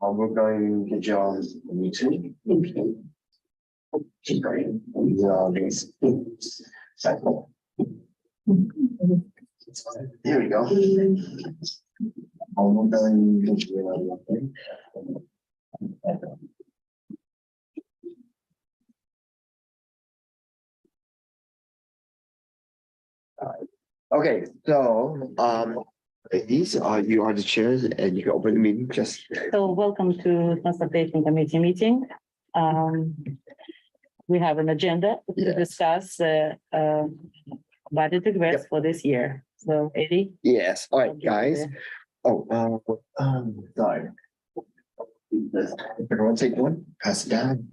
We're going to get you on YouTube. Here we go. We're going to get you on. Okay, so these are you are the chairs and you can open the meeting just. So welcome to Consultation Committee meeting. We have an agenda to discuss budget request for this year. So Eddie? Yes, all right, guys. Oh, sorry. Everyone take one, pass it down.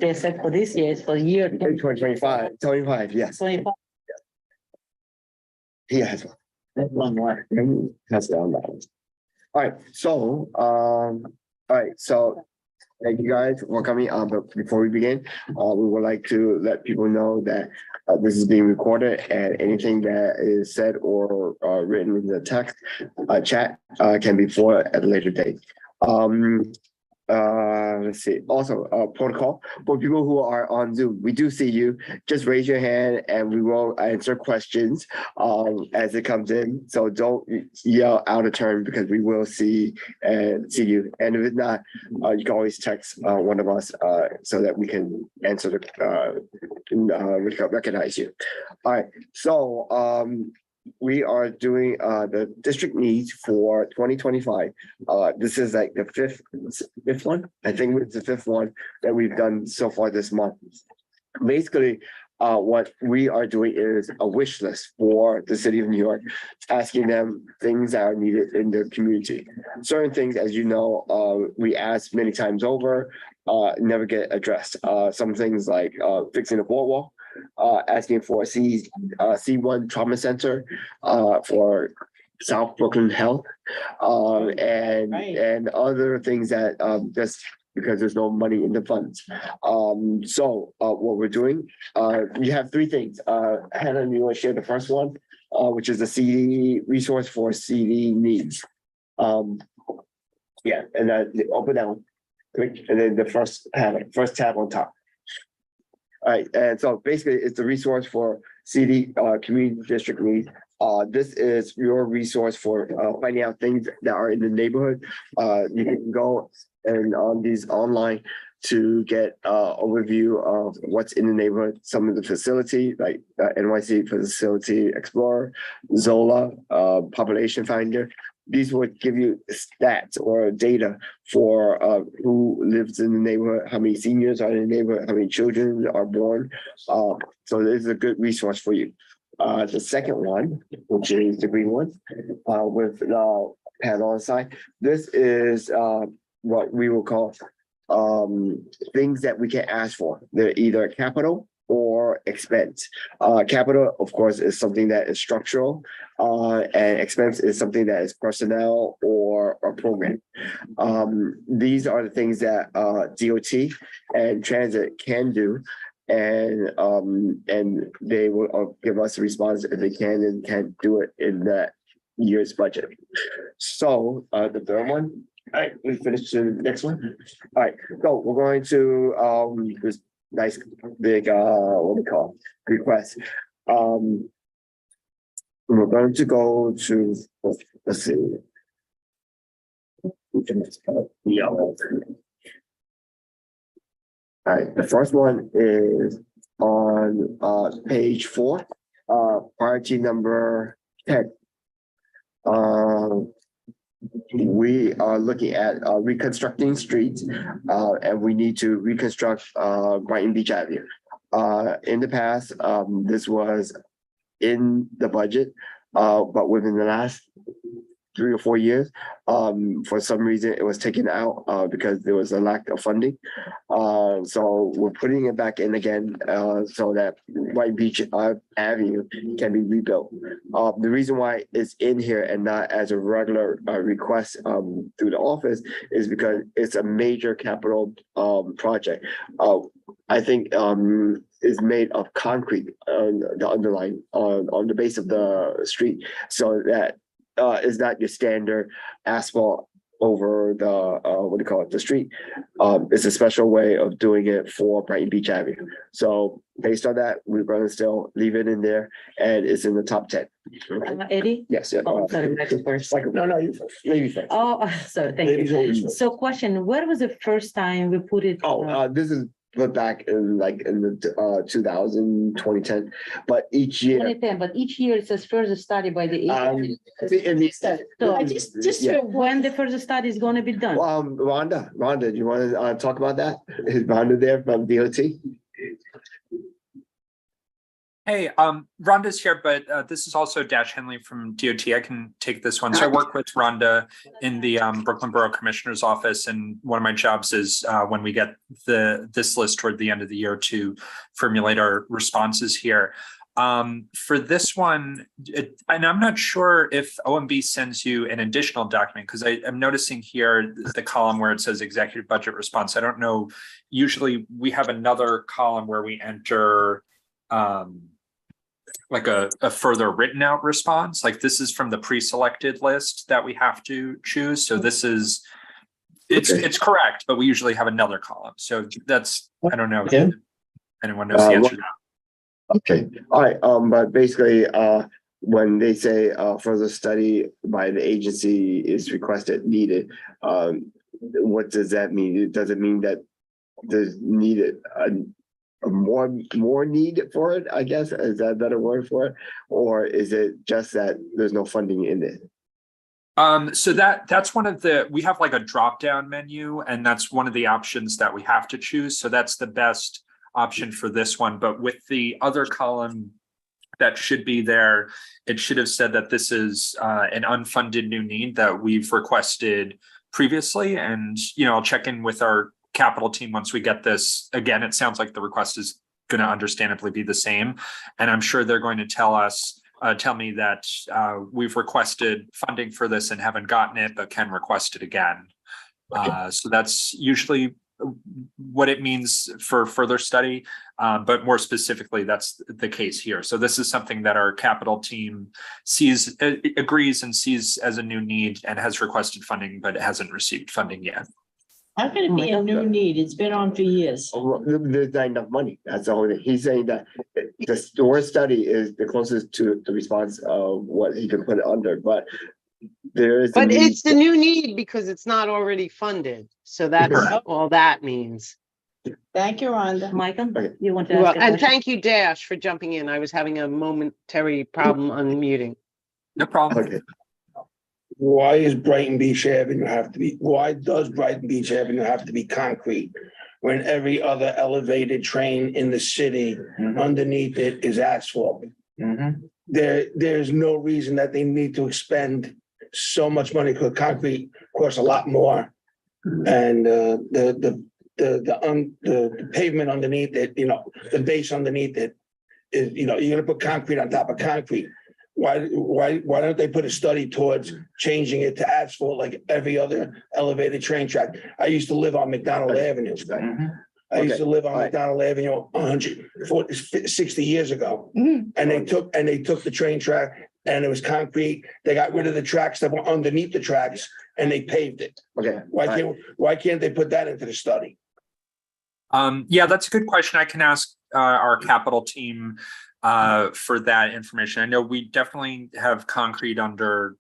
They said for this year, it's for year 25, yes. 25. He has one. One more. Pass it down that one. All right, so, all right, so thank you guys for coming. But before we begin, we would like to let people know that this is being recorded and anything that is said or written in the text chat can be forwarded at a later date. Let's see. Also, protocol for people who are on Zoom. We do see you. Just raise your hand and we will answer questions as it comes in. So don't yell out of turn because we will see you. And if it's not, you can always text one of us so that we can answer recognize you. All right. So we are doing the district needs for 2025. This is like the fifth one. I think it's the fifth one that we've done so far this month. Basically, what we are doing is a wish list for the city of New York, asking them things that are needed in their community. Certain things, as you know, we ask many times over, never get addressed. Some things like fixing the boardwalk. Asking for a C1 trauma center for South Brooklyn Health and other things that just because there's no money in the funds. So what we're doing, you have three things. Hannah, you want to share the first one, which is the CD resource for CD needs. Yeah, and then open that one, quick, and then the first tab on top. All right, and so basically it's a resource for CD community district needs. This is your resource for finding out things that are in the neighborhood. You can go and on these online to get overview of what's in the neighborhood, some of the facility like NYC Facility Explorer, Zola, Population Finder. These would give you stats or data for who lives in the neighborhood, how many seniors are in the neighborhood, how many children are born. So this is a good resource for you. The second one, which is the green one, with the panel on the side. This is what we will call things that we can ask for. They're either capital or expense. Capital, of course, is something that is structural, and expense is something that is personnel or program. These are the things that DOT and transit can do, and they will give us a response if they can and can't do it in that year's budget. So the third one. All right, we finished the next one. All right, so we're going to this nice big what we call request. We're going to go to let's see. Yeah. All right, the first one is on page 4, priority number 10. We are looking at reconstructing streets, and we need to reconstruct Brighton Beach Avenue. In the past, this was in the budget, but within the last 3 or 4 years, for some reason it was taken out because there was a lack of funding. So we're putting it back in again so that White Beach Avenue can be rebuilt. The reason why it's in here and not as a regular request through the office is because it's a major capital project. I think is made of concrete, the underline on the base of the street, so that is not your standard asphalt over the, what do you call it, the street. It's a special way of doing it for Brighton Beach Avenue. So based on that, we're gonna still leave it in there, and it's in the top 10. Eddie? Yes, yeah. Oh, sorry, next first. No, you first, maybe first. Oh, sorry, thank Ladies you. always first. So question, what was the first time we put it? This is put back in like in the 2010, but each year. 2010, but each year it says further study by the agency. In the So I just yeah. when the further study is gonna be done? Rhonda, do you want to talk about that? Is Rhonda there from DOT? Hey, Rhonda's here, but this is also Dash Henley from DOT. I can take this one. So I work with Rhonda in the Brooklyn Borough Commissioner's office, and one of my jobs is when we get this list toward the end of the year to formulate our responses here. For this one, and I'm not sure if OMB sends you an additional document, because I'm noticing here the column where it says executive budget response. I don't know. Usually we have another column where we enter like a further written out response. Like this is from the pre-selected list that we have to choose. So this is, it's correct, but we usually have another column. So that's, I don't know if anyone knows the answer to that. Okay, all right, but basically, when they say further study by the agency is requested, needed, what does that mean? Does it mean that there's needed more need for it, I guess? Is that a better word for it? Or is it just that there's no funding in it? So that's one of we have like a drop down menu, and that's one of the options that we have to choose. So that's the best option for this one. But with the other column that should be there, it should have said that this is an unfunded new need that we've requested previously. And, I'll check in with our capital team once we get this. Again, it sounds like the request is going to understandably be the same. And I'm sure they're going to tell me that we've requested funding for this and haven't gotten it, but can request it again. So that's usually what it means for further study, but more specifically, that's the case here. So this is something that our capital team agrees and sees as a new need and has requested funding, but hasn't received funding yet. How can it be a new need? It's been on for years. There's not enough money. That's the whole thing. He's saying that the store study is the closest to the response of what he can put it under, but there is. But it's the new need because it's not already funded. So that's all that means. Thank you, Rhonda. Michael, Okay. you want to Well, ask a and question? thank you, Dash, for jumping in. I was having a momentary problem unmuting. No problem. Okay. Why does Brighton Beach Avenue have to be concrete when every other elevated train in the city underneath it is asphalt? There's no reason that they need to expend so much money, because concrete costs a lot more. And the pavement underneath it, the base underneath it is, you're gonna put concrete on top of concrete. Why don't they put a study towards changing it to asphalt like every other elevated train track? I used to live on McDonald Avenue. I used to live on McDonald Avenue 60 years ago. And they took the train track and it was concrete. They got rid of the tracks that were underneath the tracks and they paved it. Okay. Why can't they put that into the study? Yeah, that's a good question. I can ask our capital team for that information. I know we definitely have concrete under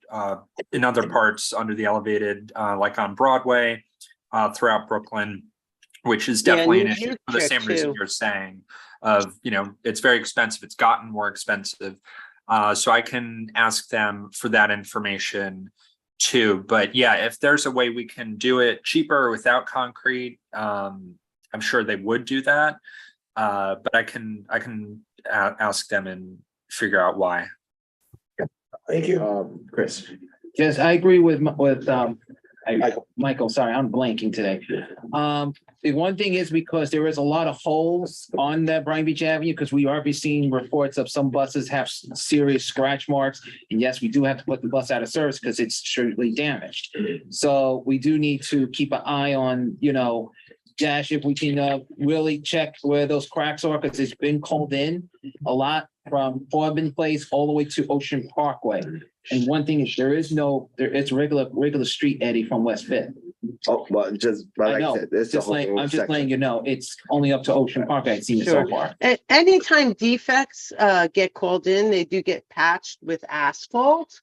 in other parts under the elevated, like on Broadway, throughout Brooklyn, which is definitely an issue for the same reason you're saying of, it's very expensive. It's gotten more expensive. So I can ask them for that information too. But yeah, if there's a way we can do it cheaper without concrete, I'm sure they would do that. But I can ask them and figure out why. Thank you. Chris. Yes, I agree with Michael. Sorry, I'm blanking today. The one thing is because there is a lot of holes on that Brighton Beach Avenue, because we are seeing reports of some buses have serious scratch marks. And yes, we do have to put the bus out of service because it's extremely damaged. So we do need to keep an eye on, Dash, if we can really check where those cracks are, because it's been called in a lot from Auburn Place all the way to Ocean Parkway. And one thing is it's regular street, Eddie, from West Fifth. Oh, but I like I know, said, it's the whole I'm just letting section. you know, it's only up to Ocean Park I've seen so Sure. far. Anytime defects get called in, they do get patched with asphalt.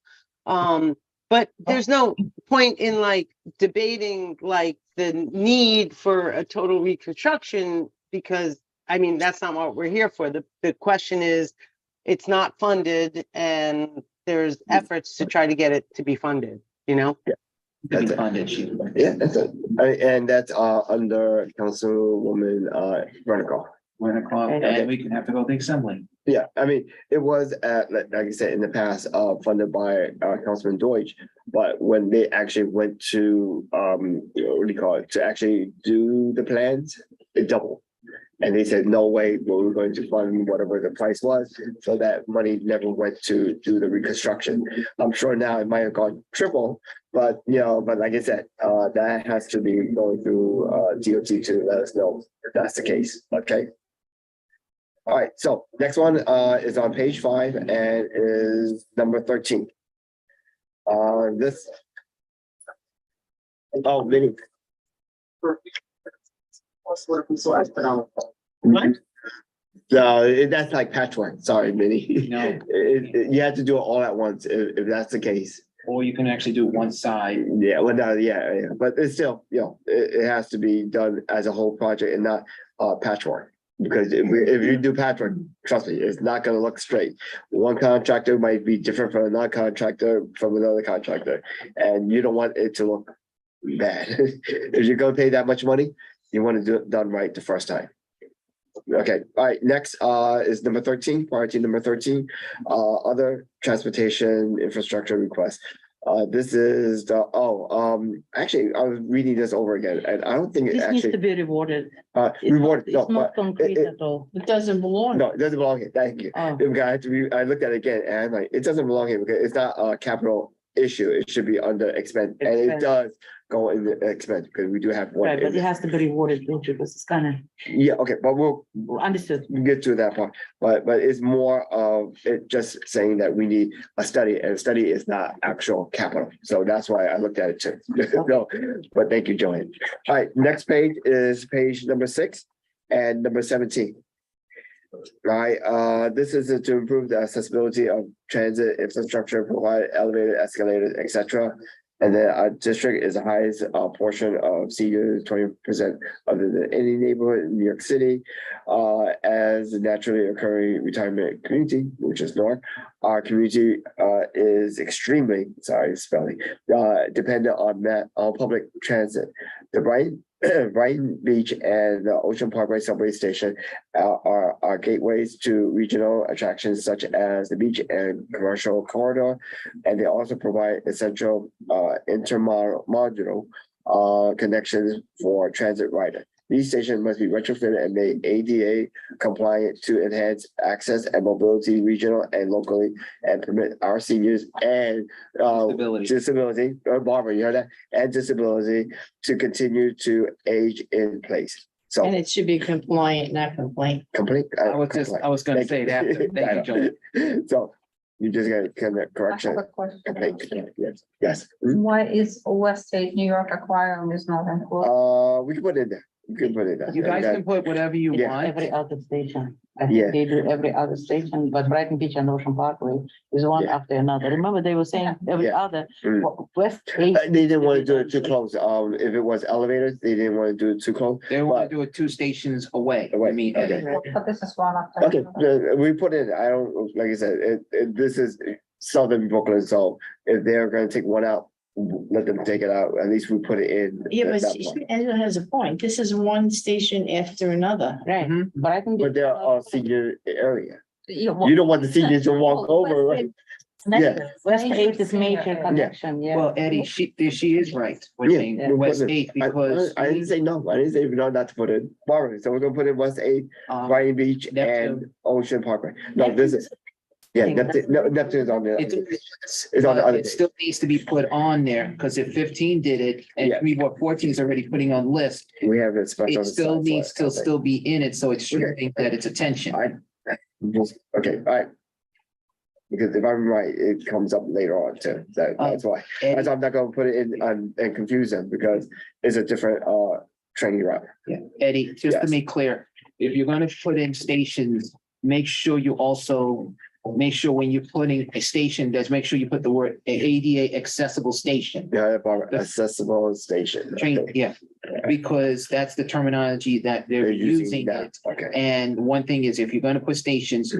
But there's no point in like debating like the need for a total reconstruction because I mean, that's not what we're here for. The question is, it's not funded and there's efforts to try to get it to be funded, you know? That's it. Yeah, that's it. And that's under Councilwoman Vernical. And we can have to go to the assembly. Yeah, I mean, it was like I said in the past, funded by Councilman Deutsch, but when they actually went to what do you call it, to actually do the plans, it doubled. And they said, no way, we're going to fund whatever the price was, so that money never went to do the reconstruction. I'm sure now it might have gone triple, but but like I said, that has to be going through DOT to let us know if that's the case, okay? All right, so next one is on page 5 and is number 13. This. Oh, mini. What? That's like patchwork. Sorry, Minnie. No. You have to do it all at once if that's the case. Or you can actually do one side. Yeah, well, no, yeah, but it's still, it has to be done as a whole project and not patchwork. Because if you do patchwork, trust me, it's not gonna look straight. One contractor might be different from another contractor from another contractor, and you don't want it to look bad. If you're gonna pay that much money, you want to do it done right the first time. Okay, all right, next is number 13, priority number 13, other transportation infrastructure requests. This is actually, I was reading this over again, and I don't think it This needs to actually be rewarded. rewarded. No, It's not but concrete at all. It doesn't belong. no, it doesn't belong here. Thank you. Oh. I looked at it again and I'm like, it doesn't belong here because it's not a capital issue. It should be under expense, and it Expense. does go in the expense because we do have one. Right, but it has to be rewarded, because it's kind Yeah, okay, but we'll of understood. get to that part, but it's more of it just saying that we need a study, and a study is not actual capital. So that's why I looked at it too. No, but thank you, Joanne. All right, next page is page number 6 and number 17. Right, this is to improve the accessibility of transit infrastructure, provide elevated escalators, etc. And then our district is the highest portion of seniors, 20% other than any neighborhood in New York City. As a naturally occurring retirement community, which is North, our community is extremely, spelling, dependent on public transit. The Brighton Beach and the Ocean Parkway subway station are gateways to regional attractions such as the beach and commercial corridor. And they also provide essential intermodal connections for transit rider. These stations must be retrofitted and made ADA compliant to enhance access and mobility regional and locally, and permit our seniors and disability, Barbara, you heard that? And disability to continue to age in place. So And it should be compliant, not complaint. complete. I was gonna say that. Thank you, Joe. So you just got to kind of I correction. have a question. Complete. Yes. Why is West State New York acquiring this Northern Quarter? We can put it in there. We can put it in there. You guys can put whatever you Yeah. want. Every other station. I Yeah. think they do every other station, but Brighton Beach and Ocean Parkway is one Yeah. after another. Remember, they were saying every Yeah. other, Mm. West. Eight- They didn't want to do it too close. If it was elevators, they didn't want to do it too close. They want But- to do it 2 stations away. Away, I mean, okay. But this is one after. Okay, another. we put it, I don't, like I said, this is Southern Brooklyn, so if they're gonna take one out, let them take it out, at least we put it in. Yeah, but that part. Angela has a point. This is one station after another. Right, Mhm. Brighton. But Beach- they're all senior area. You You don't want the seniors to walk over, right? know, West Eight is major connection, yeah. well, Eddie, she is right. We're Yeah, saying yeah. West Put it- 8 because I didn't say no, I didn't say no not to put it, Barbara, so we're gonna put in West 8, Brighton Beach Neptune. and Ocean Parkway. No, this is, Yeah, think Neptune's on the, It's, it's on the other it page. still needs to be put on there, because if 15 did it, and Yeah. Community Board 14 is already putting on list, We have it special. it still needs to still be in it, so it's showing that it's attention. Okay, all right. Because if I'm right, it comes up later on too. That's why. Eddie, I'm not gonna put it in and confuse them because it's a different training route. yeah, Eddie, just to Yes. make clear, if you're gonna put in stations, make sure you also, make sure when you're putting a station, make sure you put the word ADA accessible station. Yeah, accessible station. Train, yeah, because that's the terminology that they're using that. it. Okay. And one thing is, if you're gonna put stations,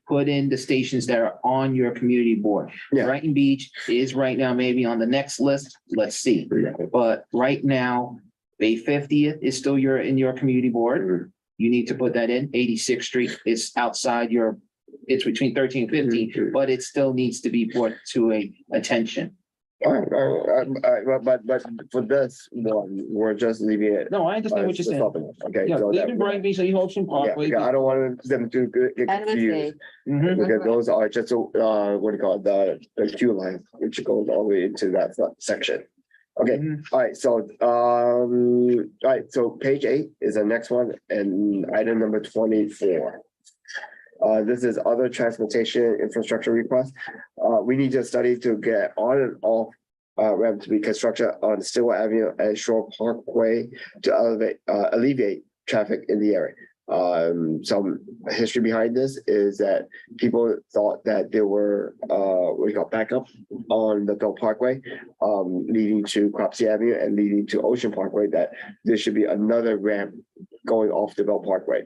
put in the stations that are on your community board. Yeah. Brighton Beach is right now maybe on the next list, let's see. But right now, Bay 50th is still in your community board. You need to put that in. 86th Street is outside it's between 13 and 15, but it still needs to be brought to attention. All right, but for this one, we're just leaving it. No, I understand what you're saying. Okay. Yeah, so leave that- it Brighton Beach, leave Ocean Parkway. Yeah, I don't want them to get And with confused. Mhm. Because those are just, what do you call it, the queue line, which goes all the way into that section. Okay, Mhm. all right, so, all right, so page 8 is the next one, and item number 24. This is other transportation infrastructure request. We need a study to get on and off ramp to be constructed on Stillwell Avenue and Shore Parkway to alleviate traffic in the area. Some history behind this is that people thought that there were, what we call backup on the Bell Parkway, leading to Cropsey Avenue and leading to Ocean Parkway, that there should be another ramp going off the Bell Parkway.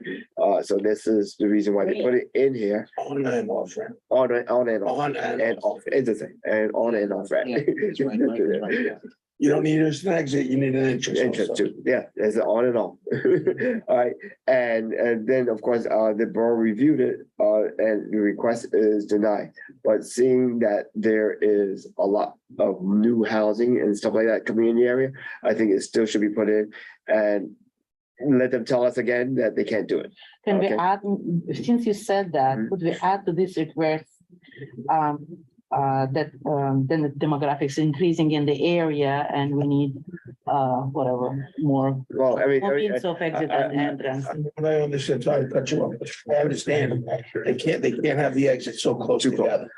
So this is the reason why they put it in here, On and off ramp. on and off. On And off, it's the same, and on and off ramp. Yeah, that's right, yeah. You don't need an exit, you need an entrance. Interest also. too, yeah, it's on and off. All right, and then, of course, the borough reviewed it, and the request is denied. But seeing that there is a lot of new housing and stuff like that coming in the area, I think it still should be put in and let them tell us again that they can't do it. Can we Okay. add, since you said that, could we add to this request? That then the demographics increasing in the area and we need whatever, more. Well, I mean, More means of exit and entrance. What I understand, sorry to cut you off, I understand, they can't have the exit so close Too close. together.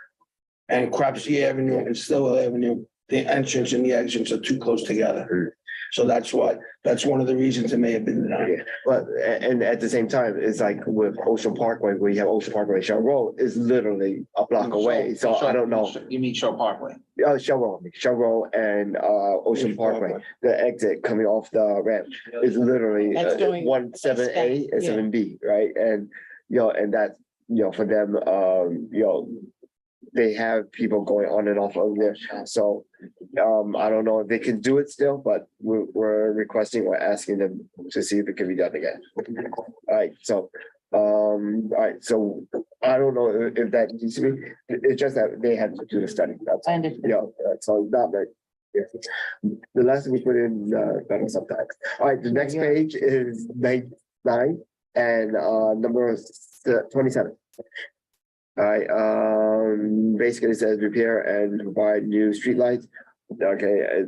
And Cropsey Avenue and Stillwell Avenue, the entrance and the exits are too close together. So that's one of the reasons it may have been denied. but, and at the same time, it's like with Ocean Parkway, where you have Ocean Parkway, Shell Road is literally a block away, so I don't know. You mean Shore Parkway? Shell Road and Ocean Parkway, the exit coming off the ramp is literally That's going 17A and yeah. 7B, right? And, and that, for them, they have people going on and off over there. So, I don't know if they can do it still, but we're requesting or asking them to see if it can be done again. All right, so, so I don't know if that needs to be, it's just that they had to do the study. That's, I understand. so not that. The last thing we put in, better sometimes. All right, the next page is 9 and, number 27. All right, basically it says repair and provide new streetlights. Okay,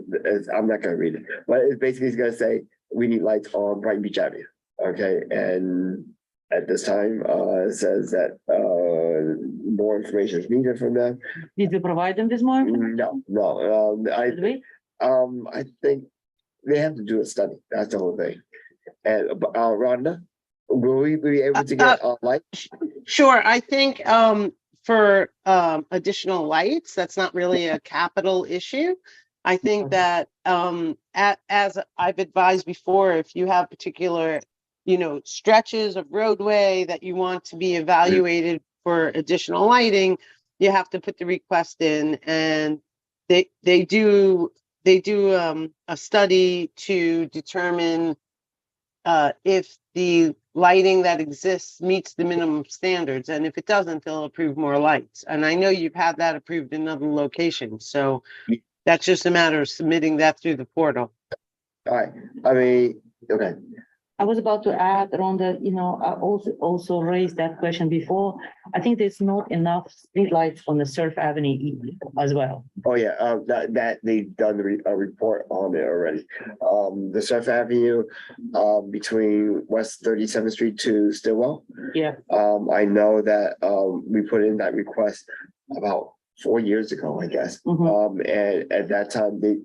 I'm not gonna read it, but it's basically gonna say we need lights on Brighton Beach Avenue. Okay, and at this time, it says that more information is needed from them. Did we provide them with more? information? No, Did we? I think they have to do a study. That's the whole thing. And Rhonda, will we be able to get a light? Sure, I think for additional lights, that's not really a capital issue. I think that as I've advised before, if you have particular, stretches of roadway that you want to be evaluated for additional lighting, you have to put the request in, and they do a study to determine if the lighting that exists meets the minimum standards, and if it doesn't, they'll approve more lights. And I know you've had that approved in other locations, so that's just a matter of submitting that through the portal. All right, I mean, okay. I was about to add, Rhonda, I also raised that question before. I think there's not enough streetlights on the Surf Avenue as well. Oh, yeah, that they've done a report on it already. The Surf Avenue, between West 37th Street to Stillwell. Yeah. I know that, we put in that request about 4 years ago, I guess. Mhm. And at that time, they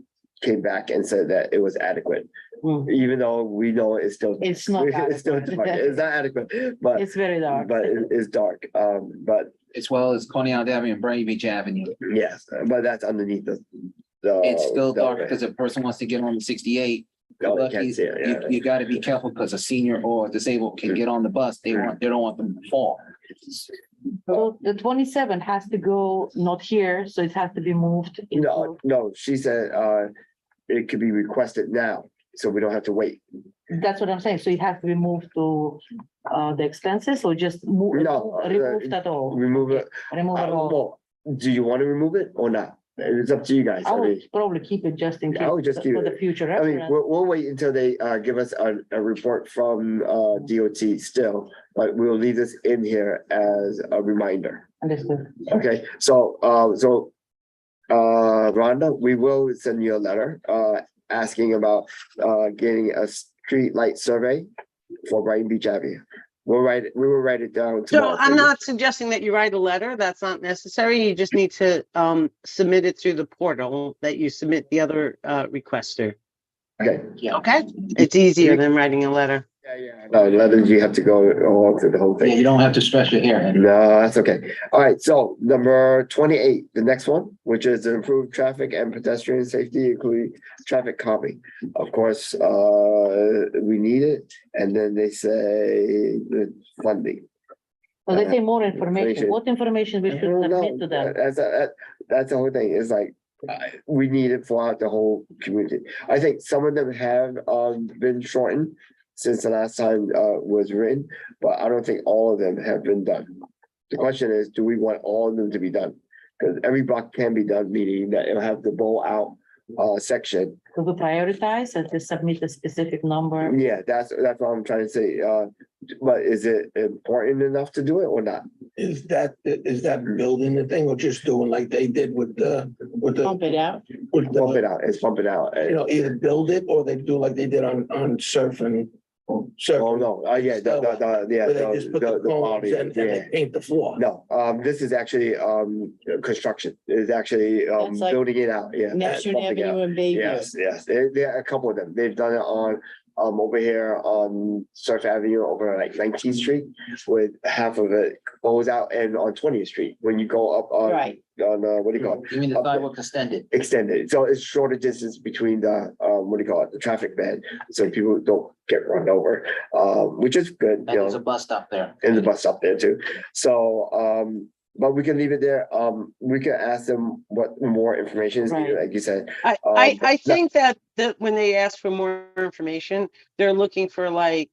came back and said that it was adequate, Mm. even though we know it's still. It's not It's still adequate. dark. It's not adequate, but, It's very dark. but it is dark. But As well as Coney Island Avenue and Brighton Beach Avenue. yes, but that's underneath the. It's still dark because a person wants to get on the 68. Oh, you Lucky, can't see it, yeah. you gotta be careful because a senior or disabled can get on the bus. They don't want them to fall. So the 27 has to go not here, so it has to be moved. No, no, she said, it could be requested now, so we don't have to wait. That's what I'm saying. So it has to be moved to the expenses or just move, No, remove that all. Remove it. Remove it all. Well, do you want to remove it or not? It's up to you guys. I I mean, would probably keep it just in case I would just keep for the it. future I mean, reference. we'll wait until they give us a report from DOT still, but we'll leave this in here as a reminder. Understood. Okay, so Rhonda, we will send you a letter asking about getting a street light survey for Brighton Beach Avenue. We will write it down So tomorrow. I'm not suggesting that you write a letter. That's not necessary. You just need to submit it through the portal that you submit the other requester. Okay. Okay? It's easier than writing a letter. Yeah. No, letters, you have to go all through the whole Yeah, thing. you don't have to stress your hair. No, that's okay. All right, so number 28, the next one, which is to improve traffic and pedestrian safety, including traffic calming. Of course, we need it, and then they say the funding. So they say more information. information. What information we I should don't submit to know. them? That's the whole thing. It's like, we need it for the whole community. I think some of them have been shortened since the last time was written, but I don't think all of them have been done. The question is, do we want all of them to be done? Because every block can be done, meaning that it'll have the bowl out section. Could we prioritize and just submit a specific number? Yeah, that's what I'm trying to say. But is it important enough to do it or not? Is that building the thing or just doing like they did with the? Pump it out. With Bump the, it out, it's bumping out. you know, either build it or they do like they did on surf and. Surf. Oh, no, yeah, Where they just put the cones quality, and they yeah. paint the floor. No, this is actually construction. It's actually That's like building it out, yeah. Neptune bumping it out. Avenue and Bayview. Yes, there are a couple of them. They've done it on over here on Surf Avenue over like 19th Street with half of it goes out, and on 20th Street when you go up on Right. what do you call it? You mean the sidewalk extended? Extended. So it's shorter distance between the what do you call it? The traffic bed, so people don't get run over, which is good, And you there's know, a bus stop there. and the bus stop there too. So but we can leave it there. We can ask them what more information is needed, Right. like you said. I but- think that when they ask for more information, they're looking for like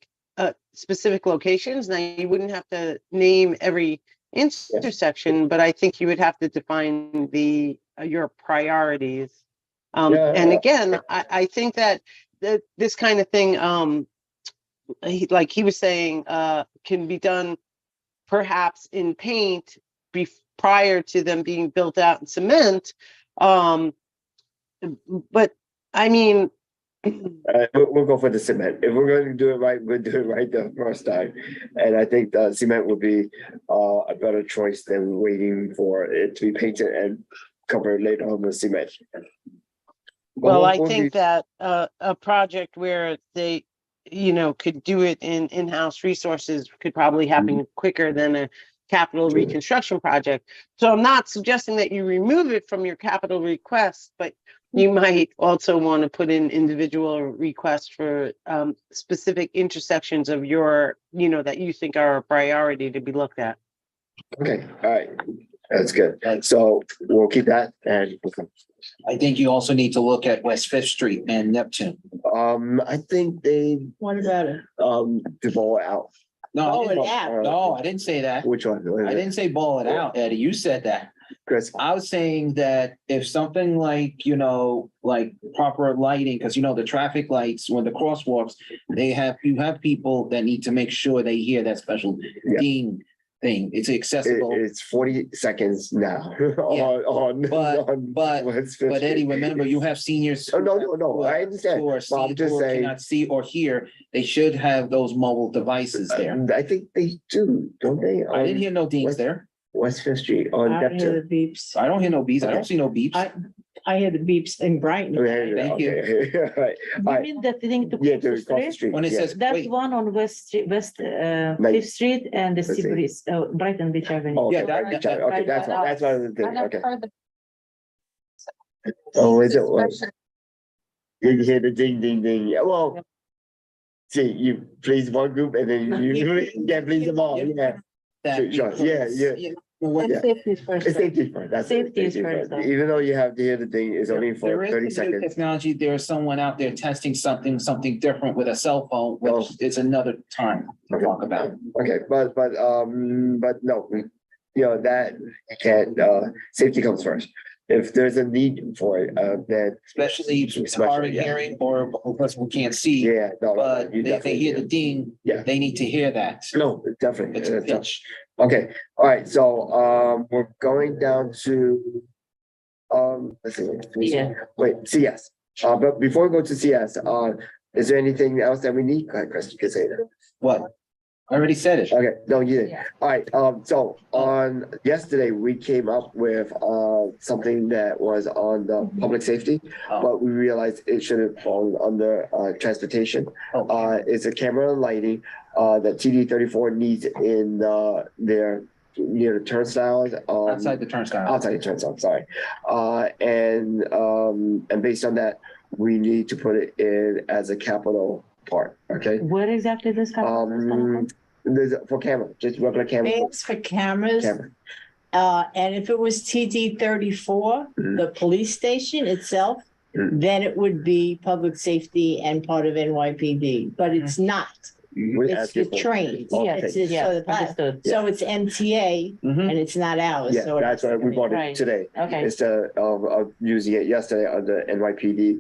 specific locations. Now, you wouldn't have to name every intersection, but I think you would have to define your priorities. And Yeah. again, I think that this kind of thing, like he was saying, can be done perhaps in paint prior to them being built out in cement. But I mean, We'll go for the cement. If we're going to do it right, we'll do it right the first time. And I think the cement would be a better choice than waiting for it to be painted and covered later on with cement. But well, I we'll think be- that a project where they, could do it in-house resources could probably happen quicker than a capital Sure. reconstruction project. So I'm not suggesting that you remove it from your capital request, but you might also want to put in individual requests for specific intersections of your, that you think are a priority to be looked at. Okay, all right. That's good. So we'll keep that and I think you also need to look at West Fifth Street and Neptune. I think they What about it? to ball it out. No, Oh, I didn't- yeah. no, I didn't say that. Which one? I didn't say ball it out, Eddie. You said that. Chris, I was saying that if something like, like proper lighting, because the traffic lights, when the crosswalks, you have people that need to make sure they hear that special Yeah. ding thing. It's accessible. it's 40 seconds now Yeah. on. But West Fifth But Eddie, Street. remember, you have seniors. Oh, no, I understand. Who are But I'm just who saying, cannot see or hear. They should have those mobile devices there. I think they do, don't they? I didn't hear no dings West- there. West Fifth Street on I hear Neptune. the beeps. I don't hear no beeps. I don't see no beeps. I hear the beeps in Brighton. Thank you. Okay, all right. You mean that thing to Yeah, cross to the cross the street? street. When it yeah. says, That's wait, one on Fifth Street and the Let's see. Seabreeze, Brighton Beach Avenue. Okay, Yeah, that- right, that- okay, that's what I was I thinking, never okay. heard the. Oh, is it what? You hear the ding, ding, ding, yeah, well. See, you please one group and then you can't please them all, yeah. that Sure, yeah, because, yeah. What Yeah. Safety is first. It's safety first, that's it. Safety is first, though. Even though you have to hear the ding, it's only there for is 30 new seconds. technology, there's someone out there testing something different with a cell phone, Oh. which is another time to Okay. talk about. Okay, but no, that you can't, safety comes first. If there's a need for it, then. Especially hard of yeah. hearing or because we can't see, Yeah, no. but you if they hear the definitely ding, Yeah. they need to hear that. do. No, definitely. It's a pitch. Okay, all right, so, we're going down to, let's see. Yeah. Wait, CS, but before we go to CS, is there anything else that we need? Go ahead, Chris, you can say that. What? I already said it. Okay, no, you didn't. Yeah. All right, so on yesterday, we came up with, something that was on the public safety, Oh. but we realized it should have fallen under, transportation. Oh. It's a camera and lighting, that TD 34 needs in, their, near the turnstiles. Outside the turnstile. Outside the turnstile, sorry. And based on that, we need to put it in as a capital part, okay? Where exactly this company? There's for camera, just regular camera. It's for cameras. Camera. And if it was TD 34, Mhm. the police station itself, Mhm. then it would be public safety and part of NYPD, but it's not. We're It's the asking for- trains. Okay. It's Yeah, for the pilot. understood. So it's MTA Mhm. and it's not ours. Yeah, so that's why we bought it Right. today, Okay, instead of using it yesterday under NYPD,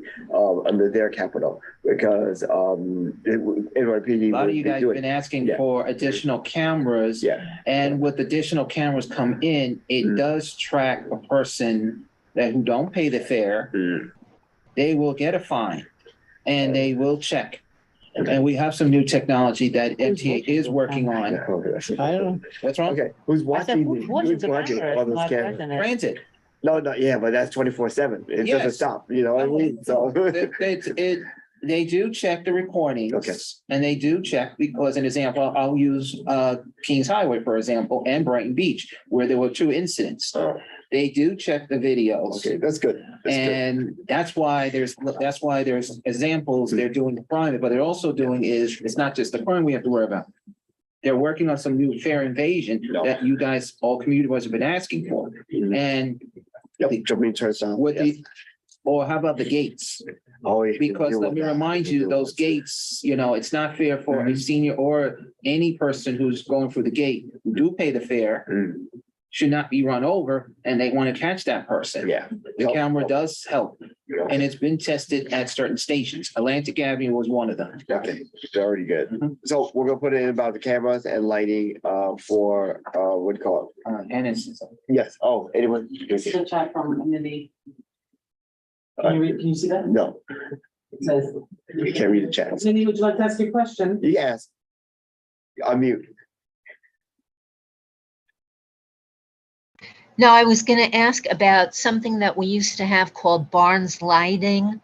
under their capital, because, NYPD. A lot of you would be guys have doing- been asking Yeah. for additional cameras. Yeah, And with additional cameras come in, it Mhm. does track a person who don't pay the fare. Mm. They will get a fine and they will check. And we have some new technology that MTA is working on. I don't know. What's wrong? Okay, who's I said, watching? who's watching the watching camera? all those My cameras? question is- Transit. No, yeah, but that's 24/7. It doesn't Yes. stop, you know what I mean? So. They do check the recordings. Okay. And they do check because, an example, I'll use Kings Highway, for example, and Brighton Beach, where there were 2 incidents. Oh, They do check the videos. okay, that's good. That's good. And that's why there's examples, they're doing the crime, but they're also doing is, it's not just the crime we have to worry about. They're working on some new fare invasion No. that you guys, all community boards have been asking for. And Yep, jumping turnstile. with yes. the, or how about the gates? Oh, yeah. Because let me remind you, those gates, it's not fair for a senior or any person who's going through the gate who do pay the fare. Mm, Should not be run over and they want to catch that person. Yeah. The camera does help. Yeah. And it's been tested at certain stations. Atlantic Avenue was one of them. Okay, it's already good. Mhm. So we're gonna put it in about the cameras and lighting, for, what do you call And it's, it? Yes, oh, anyone? This is a chat from Mindy. Can you see that? No, It says. you can't read the chat. Mindy, would you like to ask your question? Yes. Unmute. No, I was going to ask about something that we used to have called Barnes Lighting